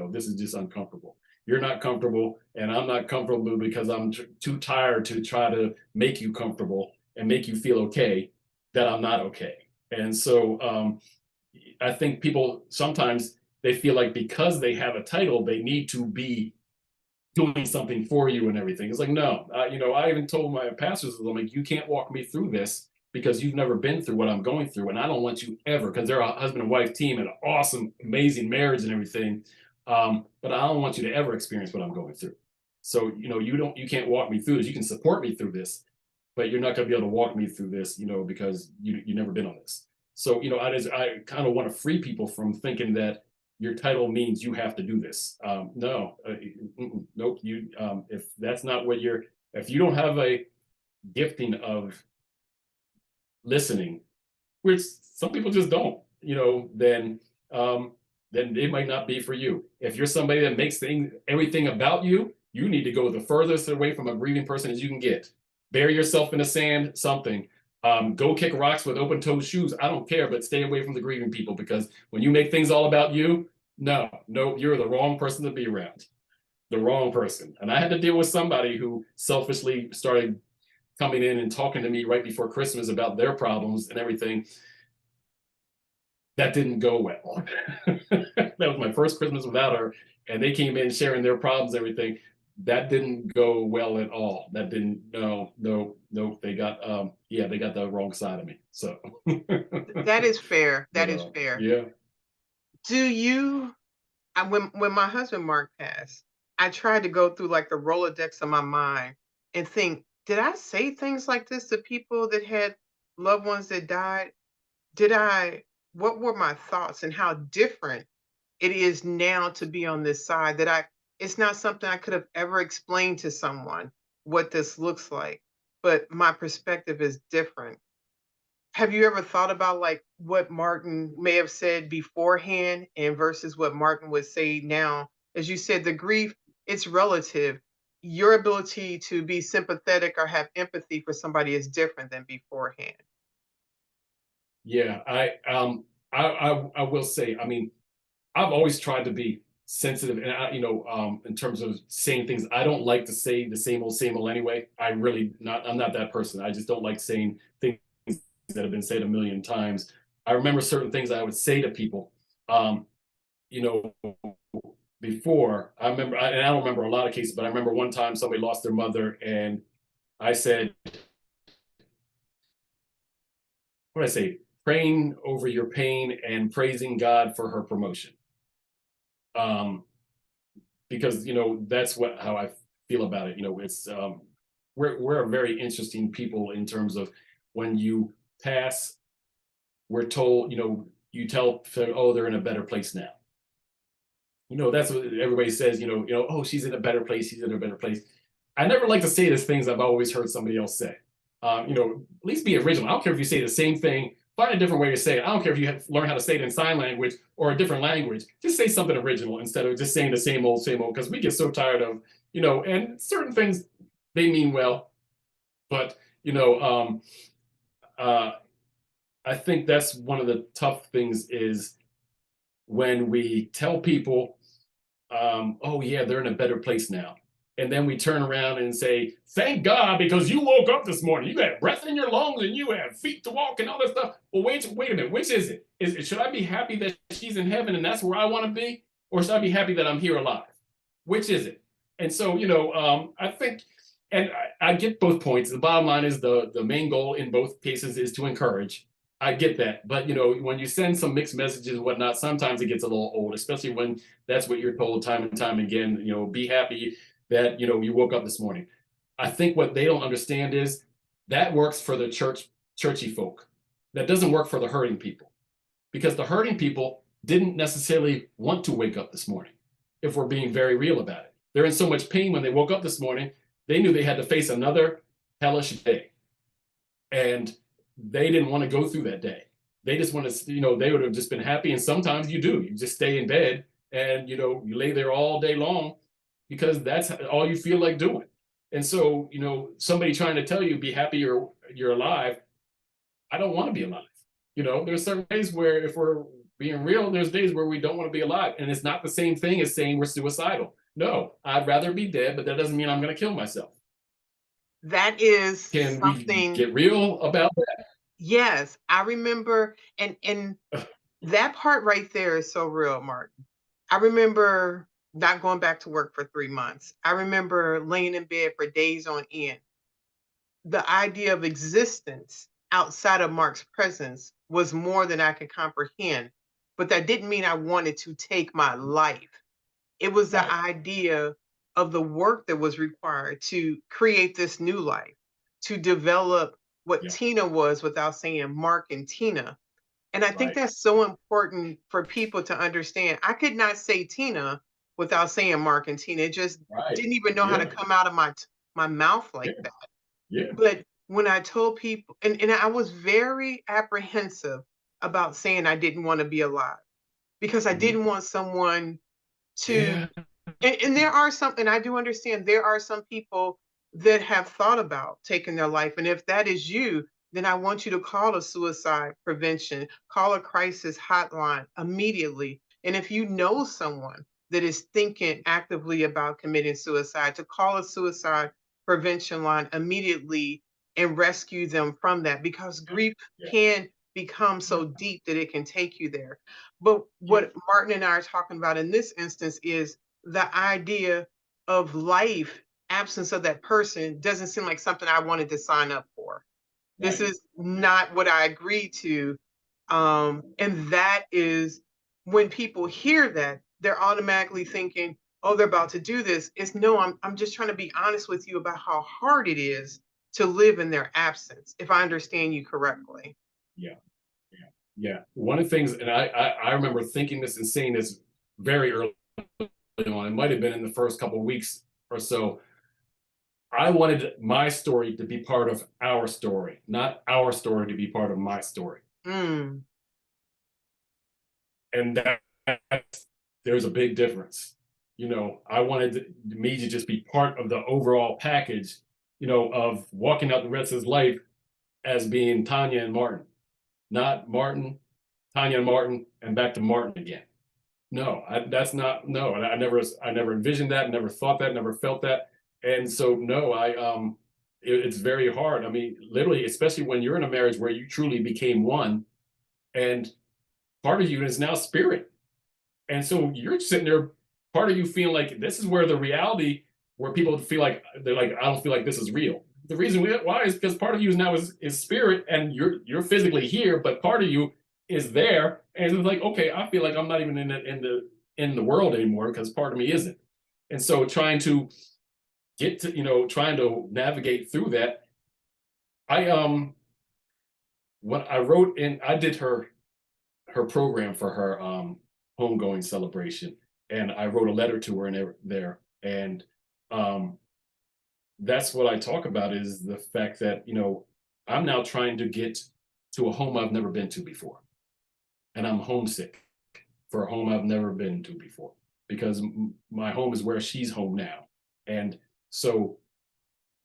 this is just uncomfortable. You're not comfortable and I'm not comfortable because I'm too tired to try to make you comfortable and make you feel okay that I'm not okay. And so I think people sometimes they feel like because they have a title, they need to be doing something for you and everything. It's like, no, I even told my pastors, I'm like, you can't walk me through this because you've never been through what I'm going through. And I don't want you ever, because they're a husband and wife team and an awesome, amazing marriage and everything. But I don't want you to ever experience what I'm going through. So, you can't walk me through this. You can support me through this, but you're not going to be able to walk me through this, because you never been on this. So, I kind of want to free people from thinking that your title means you have to do this. No, nope. If that's not what if you don't have a gifting of listening, which some people just don't, then it might not be for you. If you're somebody that makes everything about you, you need to go the furthest away from a grieving person as you can get. Bury yourself in the sand, something. Go kick rocks with open-toed shoes. I don't care, but stay away from the grieving people, because when you make things all about you, no, you're the wrong person to be around. The wrong person. And I had to deal with somebody who selfishly started coming in and talking to me right before Christmas about their problems and everything. That didn't go well. That was my first Christmas without her, and they came in sharing their problems and everything. That didn't go well at all. That didn't. No, no, no. They got they got the wrong side of me. So, That is fair. but That is fair. yeah. Do you when my husband Mark passed, I tried to go through like the Rolodex of my mind and think, did I say things like this to people that had loved ones that died? Did I what were my thoughts and how different it is now to be on this side that it's not something I could have ever explained to someone what this looks like, but my perspective is different. Have you ever thought about like what Martin may have said beforehand and versus what Martin would say now? As you said, the grief, it's relative. Your ability to be sympathetic or have empathy for somebody is different than beforehand. Yeah, I will say, I mean, I've always tried to be sensitive, and in terms of saying things, I don't like to say the same old anyway. I'm not that person. I just don't like saying things that have been said a million times. I remember certain things I would say to people, um, you know, before. And I don't remember a lot of cases, but I remember one time somebody lost their mother, and I said, what did I say? Praying over your pain and praising God for her promotion. Um, because that's how I feel about it. It's we're a very interesting people in terms of when you pass, we're told, you tell, oh, they're in a better place now. That's what everybody says. Oh, she's in a better place. She's in a better place. I never like to say these things I've always heard somebody else say. at least be original. I don't care if you say the same thing, find a different way to say it. I don't care if you learn how to say it in sign language or a different language. Just say something original instead of just saying the same old, because we get so tired of, and certain things, they mean well, but, I think that's one of the tough things is when we tell people, oh yeah, they're in a better place now. And then we turn around and say, thank God, because you woke up this morning. You had breath in your lungs and you have feet to walk and all that stuff. Well, wait a minute. Which is it? Should I be happy that she's in heaven and that's where I want to be? Or should I be happy that I'm here alive? Which is it? And so, I think, and I get both points. The bottom line is the main goal in both cases is to encourage. I get that. But, when you send some mixed messages and whatnot, sometimes it gets a little old, especially when that's what you're told time and time again, be happy that, you woke up this morning. I think what they don't understand is that works for the churchy folk. That doesn't work for the hurting people, because the hurting people didn't necessarily want to wake up this morning, if we're being very real about it. They're in so much pain when they woke up this morning, they knew they had to face another hellish day. And they didn't want to go through that day. They just want to, they would have just been happy. And sometimes you do. You just stay in bed and, you lay there all day long because that's all you feel like doing. And so, somebody trying to tell you, be happy you're alive. I don't want to be alive. There's certain days where, if we're being real, there's days where we don't want to be alive. And it's not the same thing as saying we're suicidal. No, I'd rather be dead, but that doesn't mean I'm going to kill myself. That is Can something. we get real about that? Yes, I remember, and that part right there is so real, Martin. I remember not going back to work for 3 months. I remember laying in bed for days on end. The idea of existence outside of Mark's presence was more than I could comprehend, but that didn't mean I wanted to take my life. It was the idea of the work that was required to create this new life, to develop what Tina was without saying Mark and Tina. And I think that's so important for people to understand. I could not say Tina without saying Mark and Tina. It just didn't even know how to come out of my mouth like that. Yeah. But when I told people, and I was very apprehensive about saying I didn't want to be alive, because I didn't want someone to, and there are some, and I do understand there are some people that have thought about taking their life. And if that is you, then I want you to call a suicide prevention, call a crisis hotline immediately. And if you know someone that is thinking actively about committing suicide, to call a suicide prevention line immediately and rescue them from that, because grief can become so deep that it can take you there. But what Martin and I are talking about in this instance is the idea of life, absence of that person, doesn't seem like something I wanted to sign up for. This is not what I agreed to. And that is when people hear that, they're automatically thinking, oh, they're about to do this. It's no, I'm just trying to be honest with you about how hard it is to live in their absence, if I understand you correctly. Yeah. One of the things, and I remember thinking this and saying this very early on, it might have been in the first couple of weeks or so. I wanted my story to be part of our story, not our story to be part of my story. Mm. And there's a big difference. I wanted me to just be part of the overall package, of walking out the rest of his life as being Tanya and Martin, not Martin, Tanya and Martin, and back to Martin again. No, that's not, no, I never envisioned that, never thought that, never felt that. And so, no, it's very hard. I mean, literally, especially when you're in a marriage where you truly became one, and part of you is now spirit. And so you're sitting there, part of you feeling like this is where the reality, where people feel like, they're like, I don't feel like this is real. The reason why is because part of you now is spirit, and you're physically here, but part of you is there. And it's like, okay, I feel like I'm not even in the world anymore because part of me isn't. And so trying to get to, trying to navigate through that. When I wrote in, I did her program for her homegoing celebration, and I wrote a letter to her in there. And that's what I talk about, is the fact that, I'm now trying to get to a home I've never been to before. And I'm homesick for a home I've never been to before, because my home is where she's home now. And so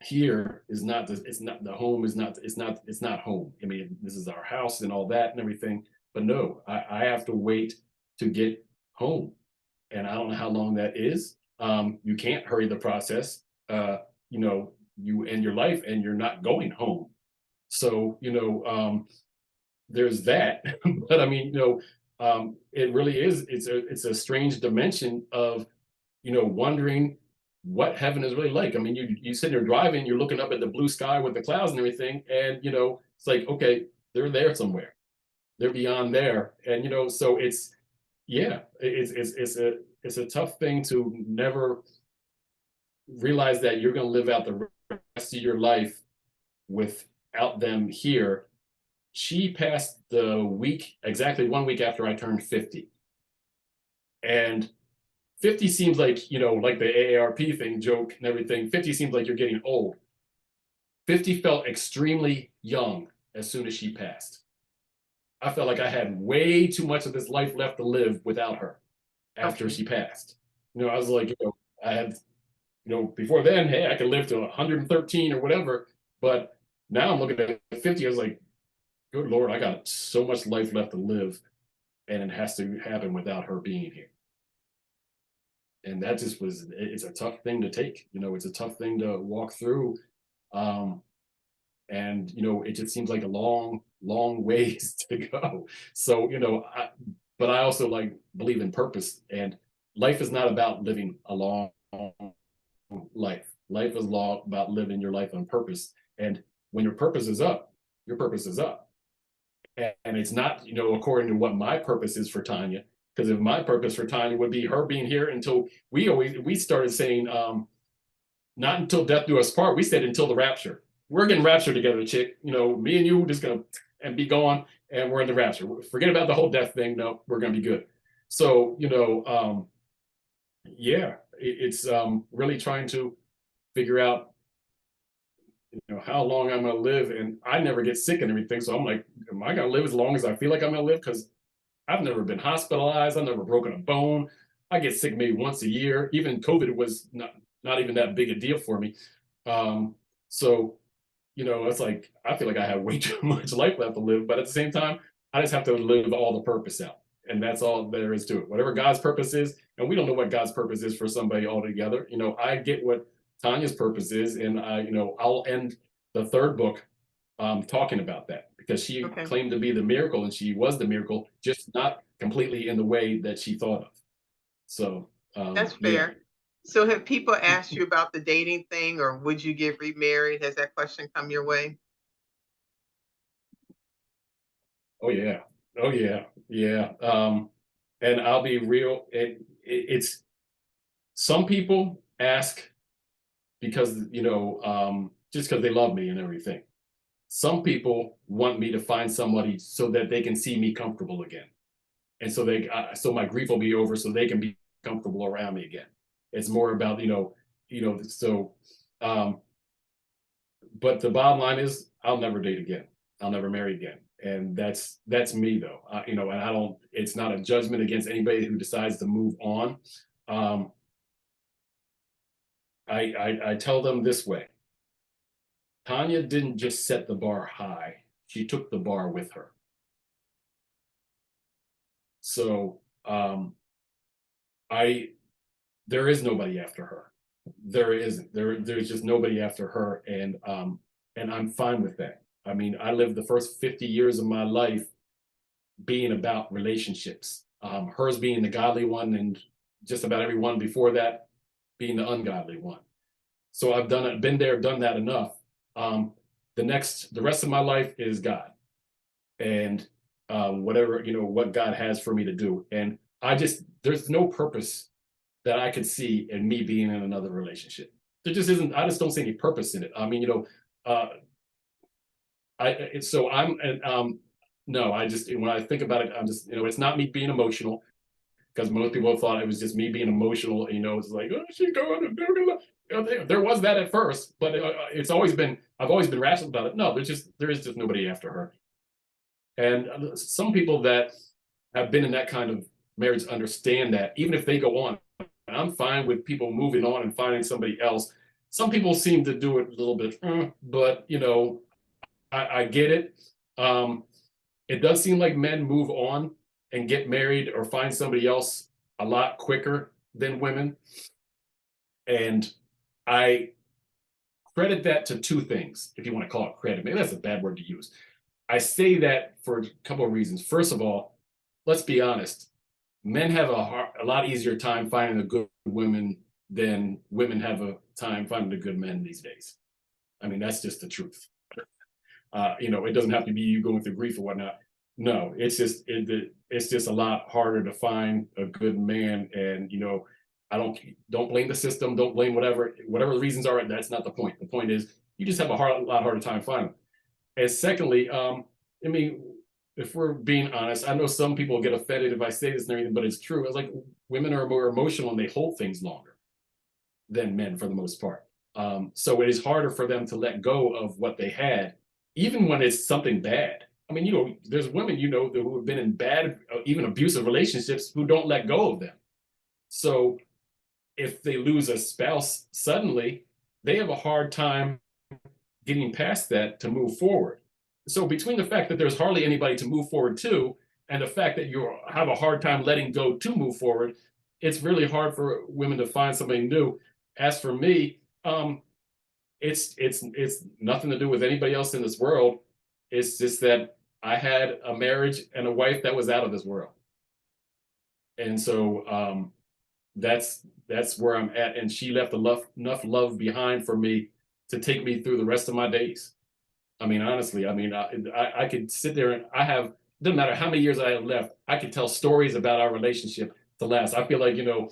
here is not the, it's not the home is not, it's not home. I mean, this is our house and all that and everything, but no, I have to wait to get home. And I don't know how long that is. You can't hurry the process. You know, you end your life and you're not going home. So, there's that. But I mean, it really is, it's a strange dimension of, wondering what heaven is really like. I mean, you sit there driving, you're looking up at the blue sky with the clouds and everything, and it's like, okay, they're there somewhere. They're beyond there. And so it's, yeah, it's a tough thing to never realize that you're going to live out the rest of your life without them here. She passed the week, exactly 1 week after I turned 50. And 50 seems like, like the AARP thing, joke and everything, 50 seems like you're getting old. 50 felt extremely young as soon as she passed. I felt like I had way too much of this life left to live without her after she passed. I was like, I had, before then, hey, I could live to 113 or whatever. But now I'm looking at 50, I was like, good Lord, I got so much life left to live, and it has to happen without her being here. And that just it's a tough thing to take. It's a tough thing to walk through. And, it just seems like a long, long ways to go. So, but I also believe in purpose, and life is not about living a long life. Life is about living your life on purpose. And when your purpose is up, your purpose is up. And it's not, according to what my purpose is for Tanya, because if my purpose for Tanya would be her being here until we started saying, not until death do us part. We said until the rapture. We're getting raptured together, chick. Me and you just gonna and be gone, and we're in the rapture. Forget about the whole death thing. No, we're gonna be good. So yeah, it's really trying to figure out how long I'm gonna live, and I never get sick and everything. So I'm like, am I gonna live as long as I feel like I'm gonna live? Because I've never been hospitalized. I've never broken a bone. I get sick maybe once a year. Even COVID was not even that big a deal for me. So it's like I feel like I have way too much life left to live, but at the same time, I just have to live all the purpose out, and that's all there is to it. Whatever God's purpose is, and we don't know what God's purpose is for somebody altogether. I get what Tanya's purpose is, and I'll end the third book talking about that, because she claimed to be the miracle, and she was the miracle, just not completely in the way that she thought of. So that's fair. Yeah. So have people asked you about the dating thing, or would you get remarried? Has that question come your way? Oh yeah. Yeah. And I'll be real. It's some people ask because just because they love me and everything. Some people want me to find somebody so that they can see me comfortable again, and so so my grief will be over, so they can be comfortable around me again. It's more about so. But the bottom line is, I'll never date again. I'll never marry again, and that's me though. And I don't. It's not a judgment against anybody who decides to move on. I tell them this way. Tanya didn't just set the bar high, she took the bar with her. So there is nobody after her. There isn't. There's just nobody after her, and I'm fine with that. I mean, I lived the first 50 years of my life being about relationships. Hers being the godly one, and just about everyone before that being the ungodly one. So I've been there, done that enough. The rest of my life is God, and whatever what God has for me to do. And there's no purpose that I could see in me being in another relationship. There just isn't. I just don't see any purpose in it. I mean, no. I just, when I think about it, I'm just, it's not me being emotional. because most people thought it was just me being emotional. You know, it's like, oh, she's going to do it. There was that at first, but I've always been rational about it. No, there is just nobody after her. And some people that have been in that kind of marriage understand that, even if they go on. And I'm fine with people moving on and finding somebody else. Some people seem to do it a little bit, but you know, I get it. It does seem like men move on and get married or find somebody else a lot quicker than women. And I credit that to two things, if you want to call it credit. Maybe that's a bad word to use. I say that for a couple of reasons. First of all, let's be honest. Men have a lot easier time finding a good woman than women have a time finding a good men these days. I mean, that's just the truth. You know, it doesn't have to be you going through grief or whatnot. No, it's just a lot harder to find a good man. And you know, I don't blame the system, don't blame whatever the reasons are. That's not the point. The point is you just have a lot harder time finding them. And secondly, I mean, if we're being honest, I know some people get offended if I say this and everything, but it's true. It's like women are more emotional and they hold things longer than men for the most part. So it is harder for them to let go of what they had, even when it's something bad. I mean, you know, there's women, you know, who have been in bad, even abusive relationships who don't let go of them. So if they lose a spouse suddenly, they have a hard time getting past that to move forward. So between the fact that there's hardly anybody to move forward to, and the fact that you have a hard time letting go to move forward, it's really hard for women to find somebody new. As for me, it's nothing to do with anybody else in this world. It's just that I had a marriage and a wife that was out of this world, and so that's where I'm at. And she left enough love behind for me to take me through the rest of my days. I mean, honestly, I mean, I could sit there and doesn't matter how many years I have left, I could tell stories about our relationship to last. I feel like, you know,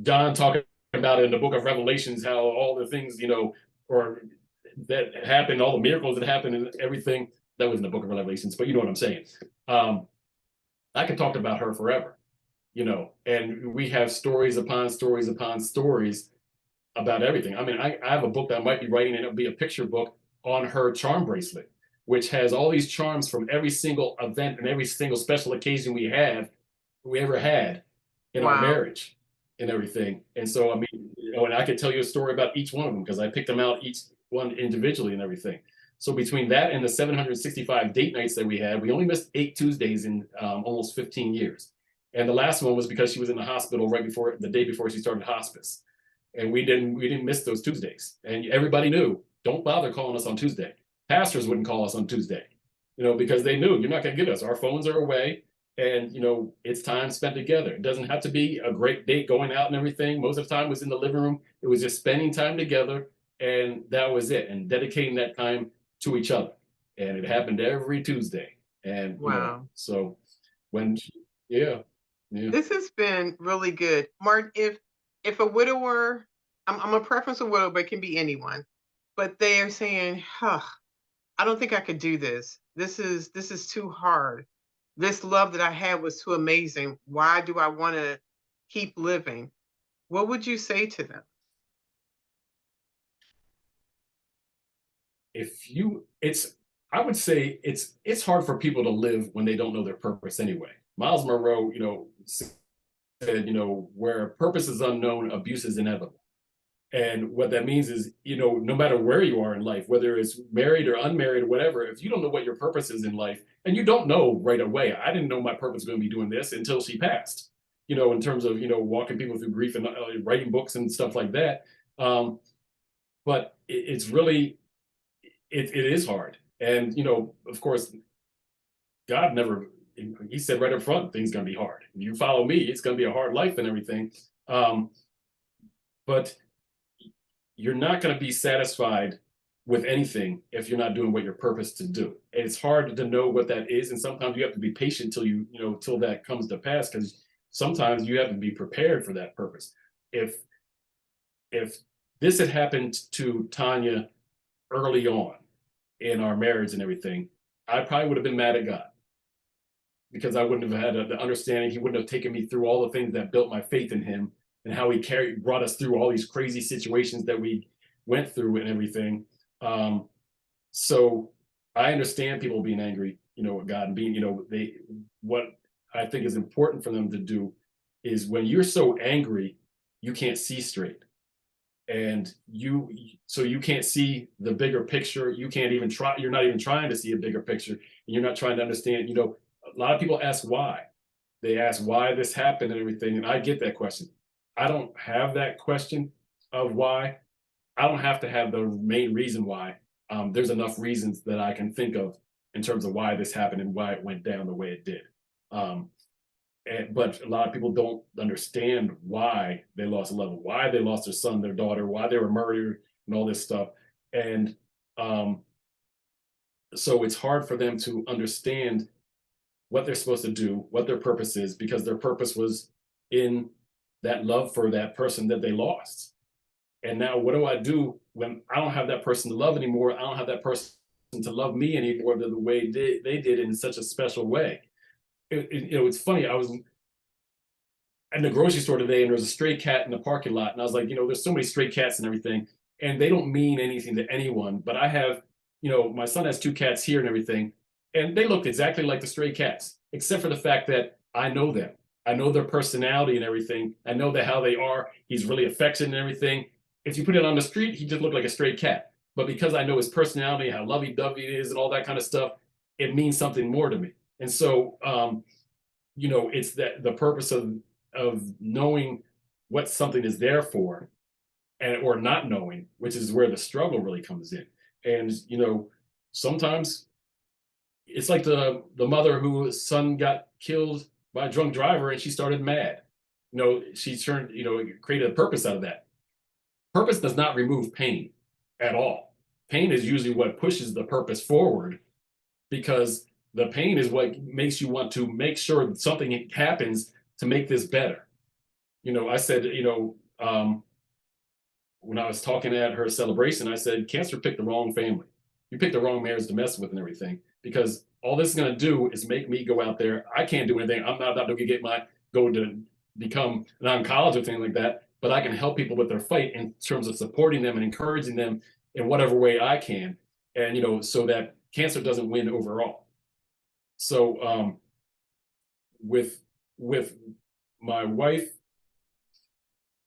John talking about in the book of Revelations, how all the things, you know, or that happened, all the miracles that happened and everything that was in the book of Revelations, but you know what I'm saying. I could talk about her forever, you know, and we have stories upon stories upon stories about everything. I mean, I have a book that I might be writing, and it'll be a picture book on her charm bracelet, which has all these charms from every single event and every single special occasion we ever had in our marriage and everything. And so, I mean, you know, and I could tell you a story about each one of them because I picked them out each one individually and everything. So between that and the 765 date nights that we had, we only missed 8 Tuesdays in almost 15 years. And the last one was because she was in the hospital the day before she started hospice. And we didn't miss those Tuesdays. And everybody knew, don't bother calling us on Tuesday. Pastors wouldn't call us on Tuesday, you know, because they knew you're not going to get us. Our phones are away, and you know, it's time spent together. It doesn't have to be a great date going out and everything. Most of the time it was in the living room. It was just spending time together, and that was it. And dedicating that time to each other. And it happened every Tuesday. And you know, so yeah. This has been really good. Martin, if a widower, I'm a preference a widow, but it can be anyone, but they are saying, huh, I don't think I could do this. This is too hard. This love that I had was too amazing. Why do I want to keep living? What would you say to them? I would say it's hard for people to live when they don't know their purpose anyway. Miles Monroe, you know, said, you know, where purpose is unknown, abuse is inevitable. And what that means is, you know, no matter where you are in life, whether it's married or unmarried or whatever, if you don't know what your purpose is in life, and you don't know right away, I didn't know my purpose was going to be doing this until she passed, you know, in terms of, you know, walking people through grief and writing books and stuff like that. But it's really, it is hard. And, you know, of course, God never, he said right up front, things going to be hard. If you follow me, it's going to be a hard life and everything. But you're not going to be satisfied with anything if you're not doing what you're purposed to do. And it's hard to know what that is. And sometimes you have to be patient till that comes to pass, because sometimes you have to be prepared for that purpose. If this had happened to Tanya early on in our marriage and everything, I probably would have been mad at God. because I wouldn't have had the understanding. He wouldn't have taken me through all the things that built my faith in him, and how he brought us through all these crazy situations that we went through and everything. So I understand people being angry, with God, and being, what I think is important for them to do is, when you're so angry, you can't see straight. And so you can't see the bigger picture. You can't even try. You're not even trying to see a bigger picture. And you're not trying to understand, a lot of people ask why. They ask why this happened and everything. And I get that question. I don't have that question of why. I don't have to have the main reason why. There's enough reasons that I can think of in terms of why this happened and why it went down the way it did. But a lot of people don't understand why they lost a loved one, why they lost their son, their daughter, why they were murdered, and all this stuff. And so it's hard for them to understand what they're supposed to do, what their purpose is, because their purpose was in that love for that person that they lost. And now what do I do when I don't have that person to love anymore? I don't have that person to love me anymore the way they did in such a special way. It's funny. I was in the grocery store today, and there was a stray cat in the parking lot, and I was like, there's so many stray cats and everything, and they don't mean anything to anyone. But I have, my son has 2 cats here and everything, and they look exactly like the stray cats, except for the fact that I know them. I know their personality and everything. I know that how they are. He's really affectionate and everything. If you put it on the street, he just looked like a stray cat. But because I know his personality, how lovey-dovey he is, and all that kind of stuff, it means something more to me. And so, it's that the purpose of knowing what something is there for, or not knowing, which is where the struggle really comes in. And sometimes it's like the mother whose son got killed by a drunk driver, and she started mad. She turned, created a purpose out of that. Purpose does not remove pain at all. Pain is usually what pushes the purpose forward, because the pain is what makes you want to make sure something happens to make this better. I said, when I was talking at her celebration, I said, cancer picked the wrong family. You picked the wrong marriage to mess with and everything, because all this is going to do is make me go out there. I can't do anything. I'm not about to go to become an oncologist or anything like that, but I can help people with their fight in terms of supporting them and encouraging them in whatever way I can. And, so that cancer doesn't win overall. So with my wife,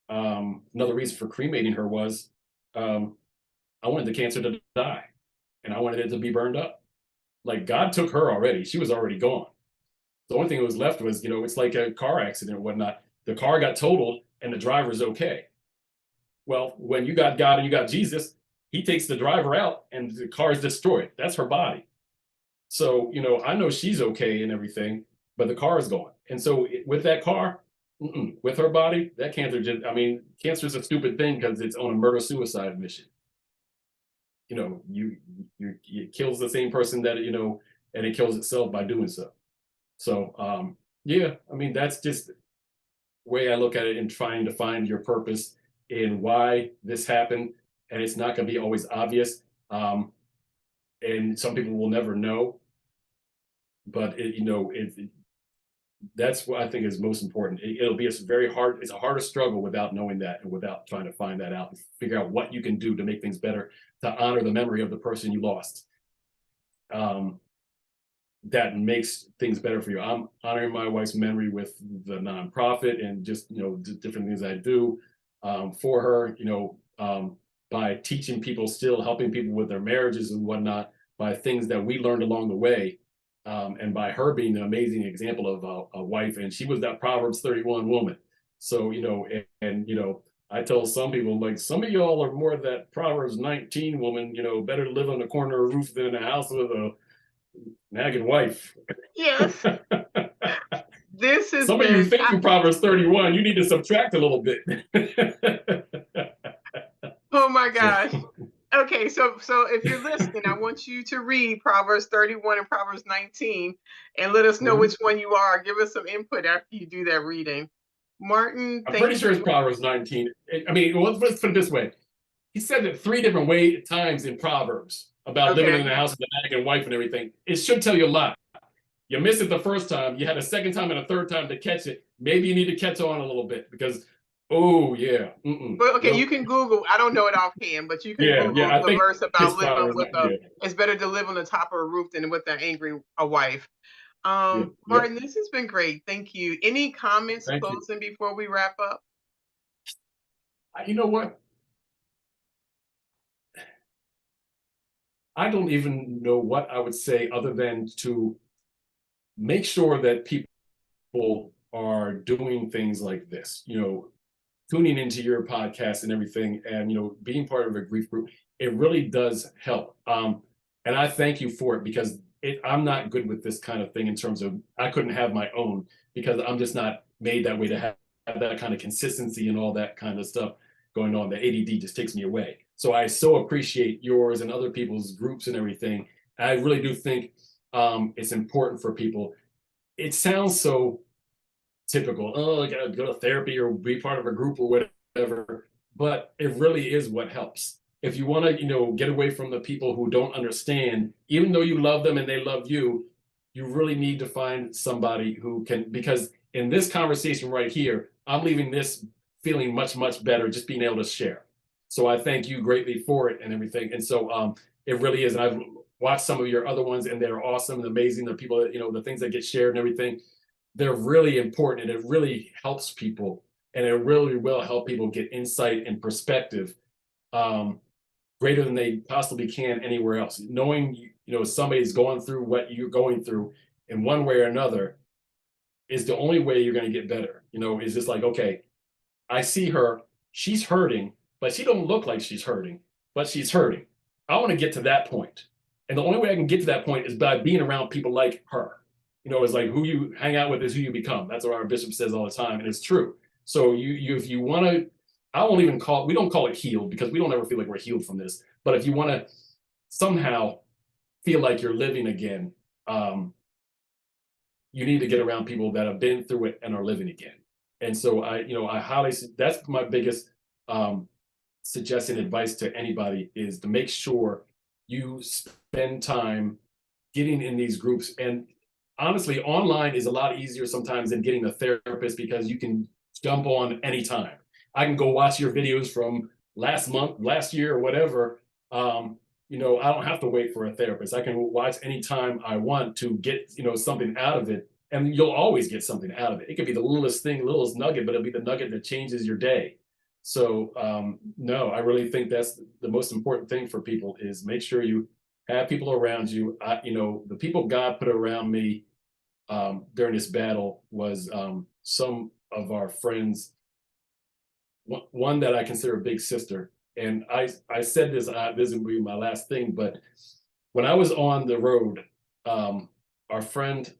another reason for cremating her was I wanted the cancer to die, and I wanted it to be burned up. Like, God took her already. She was already gone. The only thing that was left was, it's like a car accident or whatnot. The car got totaled and the driver's okay. Well, when you got God and you got Jesus, he takes the driver out and the car is destroyed. That's her body. So, I know she's okay and everything, but the car is gone. And so with that car, with her body, that cancer cancer is a stupid thing because it's on a murder-suicide mission. It kills the same person that, and it kills itself by doing so. So, that's just the way I look at it in trying to find your purpose in why this happened. And it's not going to be always obvious. And some people will never know, but that's what I think is most important. It'll be it's a harder struggle without knowing that, and without trying to find that out and figure out what you can do to make things better, to honor the memory of the person you lost. That makes things better for you. I'm honoring my wife's memory with the nonprofit and just, different things I do for her, by teaching people, still helping people with their marriages and whatnot, by things that we learned along the way. And by her being an amazing example of a wife, and she was that Proverbs 31 woman. So, I tell some people, like, some of y'all are more that Proverbs 19 woman, better to live on the corner of a roof than in a house with a nagging wife. Yes. This is some of you think you Proverbs 31, you need to subtract a little bit. Oh my gosh. Okay, so if you're listening, I want you to read Proverbs 31 and Proverbs 19 and let us know which one you are. Give us some input after you do that reading. Martin, I'm pretty sure it's Proverbs 19. Let's put it this way. He said it 3 different times in Proverbs about living in the house with a nagging wife and everything. It should tell you a lot. You missed it the first time. You had a second time and a third time to catch it. Maybe you need to catch on a little bit because, oh yeah, But okay, you nope, can Google. I don't know it offhand, but you can yeah. Google I the think verse his about living flower is with not. a. Yeah, It's better to live on the top of a roof than with an angry a wife. yeah, Martin, yep. this has been great. Thank you. Any comments Thank you. closing before we wrap up? You know what? I don't even know what I would say other than to make sure that people are doing things like this. Tuning into your podcast and everything, and being part of a grief group, it really does help. And I thank you for it because I'm not good with this kind of thing in terms of I couldn't have my own because I'm just not made that way to have that kind of consistency and all that kind of stuff going on. The ADD just takes me away. So I so appreciate yours and other people's groups and everything. I really do think it's important for people. It sounds so typical, oh, I gotta go to therapy or be part of a group or whatever. But it really is what helps. If you want to, get away from the people who don't understand, even though you love them and they love you, you really need to find somebody who can, because in this conversation right here, I'm leaving this feeling much, much better just being able to share. So I thank you greatly for it and everything. And so it really is. And I've watched some of your other ones and they're awesome and amazing. The people that, the things that get shared and everything, they're really important and it really helps people and it really will help people get insight and perspective greater than they possibly can anywhere else. Knowing somebody's going through what you're going through in one way or another is the only way you're going to get better. Is just like, okay, I see her, she's hurting, but she don't look like she's hurting, but she's hurting. I want to get to that point. And the only way I can get to that point is by being around people like her. It's like who you hang out with is who you become. That's what our bishop says all the time, and it's true. So if you want to, I won't even we don't call it healed because we don't ever feel like we're healed from this. But if you want to somehow feel like you're living again, you need to get around people that have been through it and are living again. And so I highly, that's my biggest suggestion, advice to anybody is to make sure you spend time getting in these groups. And honestly, online is a lot easier sometimes than getting a therapist because you can jump on anytime. I can go watch your videos from last month, last year, or whatever. I don't have to wait for a therapist. I can watch anytime I want to get, something out of it. And you'll always get something out of it. It could be the littlest thing, littlest nugget, but it'll be the nugget that changes your day. So no, I really think that's the most important thing for people is make sure you have people around you. The people God put around me during this battle was some of our friends. One that I consider a big sister, and I said this. This will be my last thing, but when I was on the road, our friend,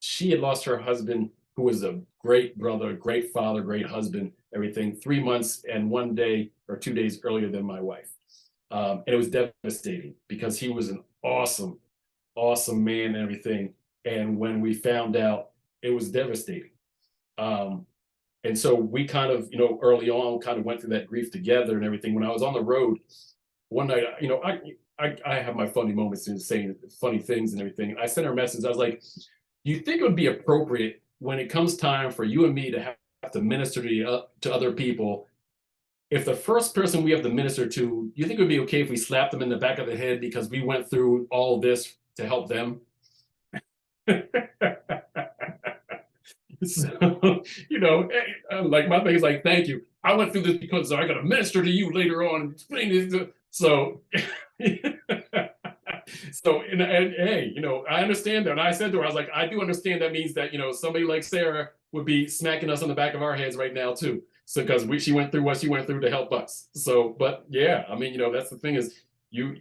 she had lost her husband, who was a great brother, great father, great husband, everything. 3 months and 1 day or 2 days earlier than my wife, and it was devastating because he was an awesome, awesome man and everything. And when we found out, it was devastating. And so we kind of, early on, kind of went through that grief together and everything. When I was on the road one night, I have my funny moments in saying funny things and everything. I sent her a message. I was like, you think it would be appropriate when it comes time for you and me to have to minister to other people, if the first person we have to minister to, you think it would be okay if we slapped them in the back of the head because we went through all this to help them? So, like my thing is like, thank you. I went through this because I got to minister to you later on and explain this. So, and hey, I understand that. And I said to her, I was like, I do understand that means that, somebody like Sarah would be smacking us on the back of our heads right now too. So, because she went through what she went through to help us. So, but yeah, I mean, that's the thing is you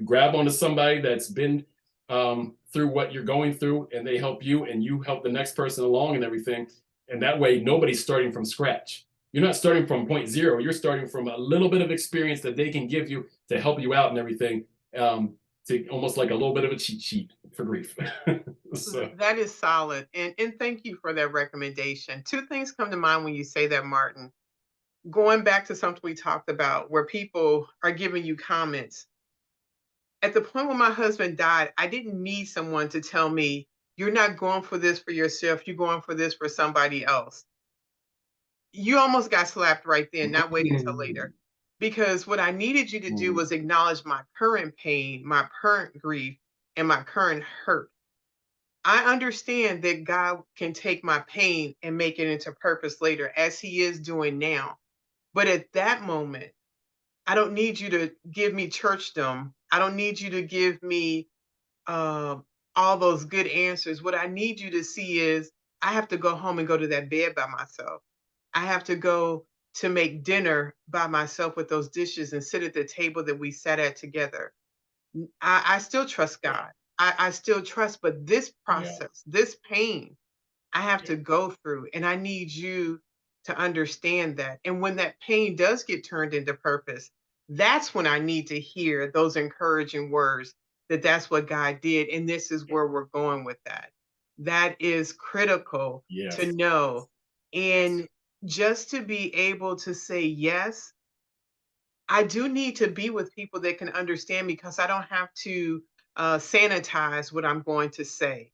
grab onto somebody that's been through what you're going through and they help you and you help the next person along and everything. And that way, nobody's starting from scratch. You're not starting from point zero. You're starting from a little bit of experience that they can give you to help you out and everything. To almost like a little bit of a cheat sheet for grief. So. That is solid. And thank you for that recommendation. Two things come to mind when you say that, Martin. Going back to something we talked about where people are giving you comments. At the point when my husband died, I didn't need someone to tell me You're not going for this for yourself. You're going for this for somebody else. You almost got slapped right then, not wait until later. Because what I needed you to do was acknowledge my current pain, my current grief, and my current hurt. I understand that God can take my pain and make it into purpose later, as He is doing now. But at that moment, I don't need you to give me churchdom. I don't need you to give me uh, all those good answers. What I need you to see is I have to go home and go to that bed by myself. I have to go to make dinner by myself with those dishes and sit at the table that we sat at together. I still trust God. I still trust, but this Yeah. process, this pain, I have Yeah. to go through, and I need you to understand that. And when that pain does get turned into purpose, that's when I need to hear those encouraging words that that's what God did, and this is where we're going with that. That is critical to Yes. know. And just to be able to say yes, I do need to be with people that can understand me because I don't have to sanitize what I'm going to say.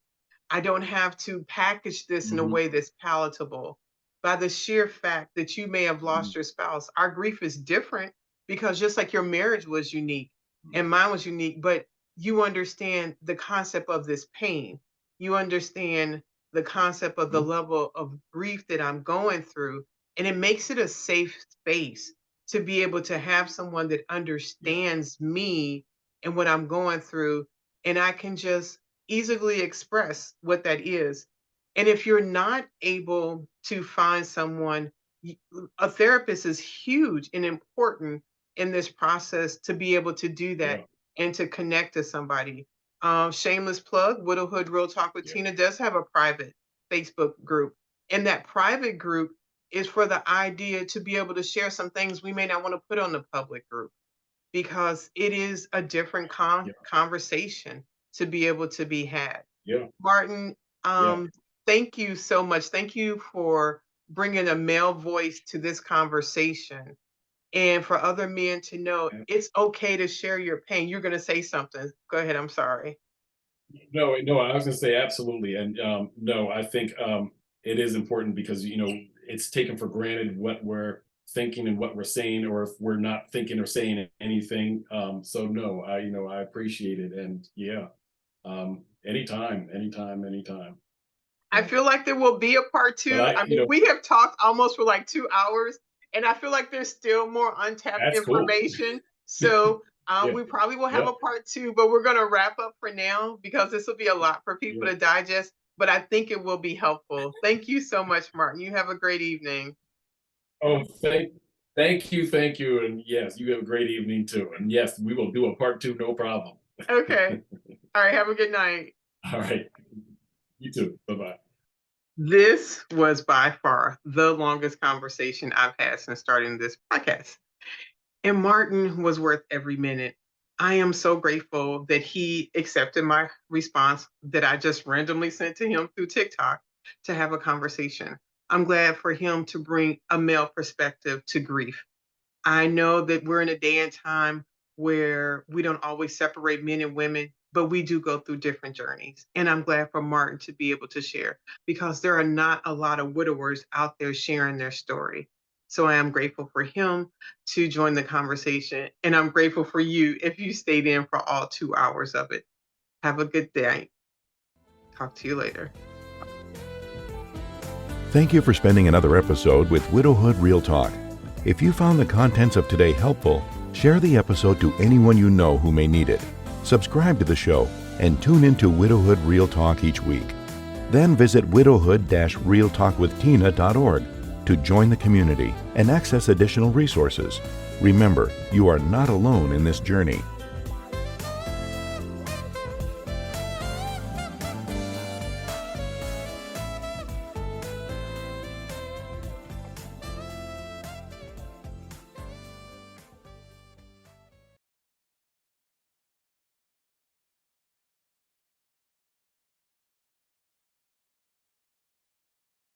I don't have to package this in a Mhm. way that's palatable. By the sheer fact that you may have Mhm. lost your spouse, our grief is different because just like your marriage was unique and mine was unique, but you understand the concept of this pain. You understand the concept of the Mhm. level of grief that I'm going through. And it makes it a safe space to be able to have someone that Yeah. understands me and what I'm going through. And I can just easily express what that is. And if you're not able to find someone, y- a therapist is huge and important in this process to be able to do that Yeah. and to connect to somebody. Shameless plug, Widowhood Real Talk with Yeah. Tina does have a private Facebook group. And that private group is for the idea to be able to share some things we may not want to put on the public group because it is a different Yeah. conversation to be able to be had. Yeah. Martin, Yeah. thank you so much. Thank you for bringing a male voice to this conversation and for other men to know Yeah. it's okay to share your pain. You're going to say something. Go ahead. I'm sorry. No, no, I was gonna say absolutely, and no, I think it is important because it's taken for granted what we're thinking and what we're saying, or if we're not thinking or saying anything. So no, I appreciate it, and yeah, anytime, anytime, anytime. I Yeah, feel like there will be a part but two. I mean, we have talked almost for like 2 hours, and I feel like there's still more untapped that's cool. information. So Yeah, we probably will have yeah, a part two, but we're going to wrap up for now because this will be a lot for people yeah. to digest. But I think it will be helpful. Thank you so much, Martin. You have a great evening. Oh, thank you, and yes, you have a great evening too. And yes, we will do a part two, no problem. Okay. All right. Have a good night. All right, you too. Bye bye. This was by far the longest conversation I've had since starting this podcast. And Martin was worth every minute. I am so grateful that he accepted my response that I just randomly sent to him through TikTok to have a conversation. I'm glad for him to bring a male perspective to grief. I know that we're in a day and time where we don't always separate men and women, but we do go through different journeys. And I'm glad for Martin to be able to share because there are not a lot of widowers out there sharing their story. So I am grateful for him to join the conversation. And I'm grateful for you if you stayed in for all 2 hours of it. Have a good day. Talk to you later. Thank you for spending another episode with Widowhood Real Talk. If you found the contents of today helpful, share the episode to anyone you know who may need it. Subscribe to the show and tune into Widowhood Real Talk each week. Then visit widowhood-realtalkwithtina.org to join the community and access additional resources. Remember, you are not alone in this journey.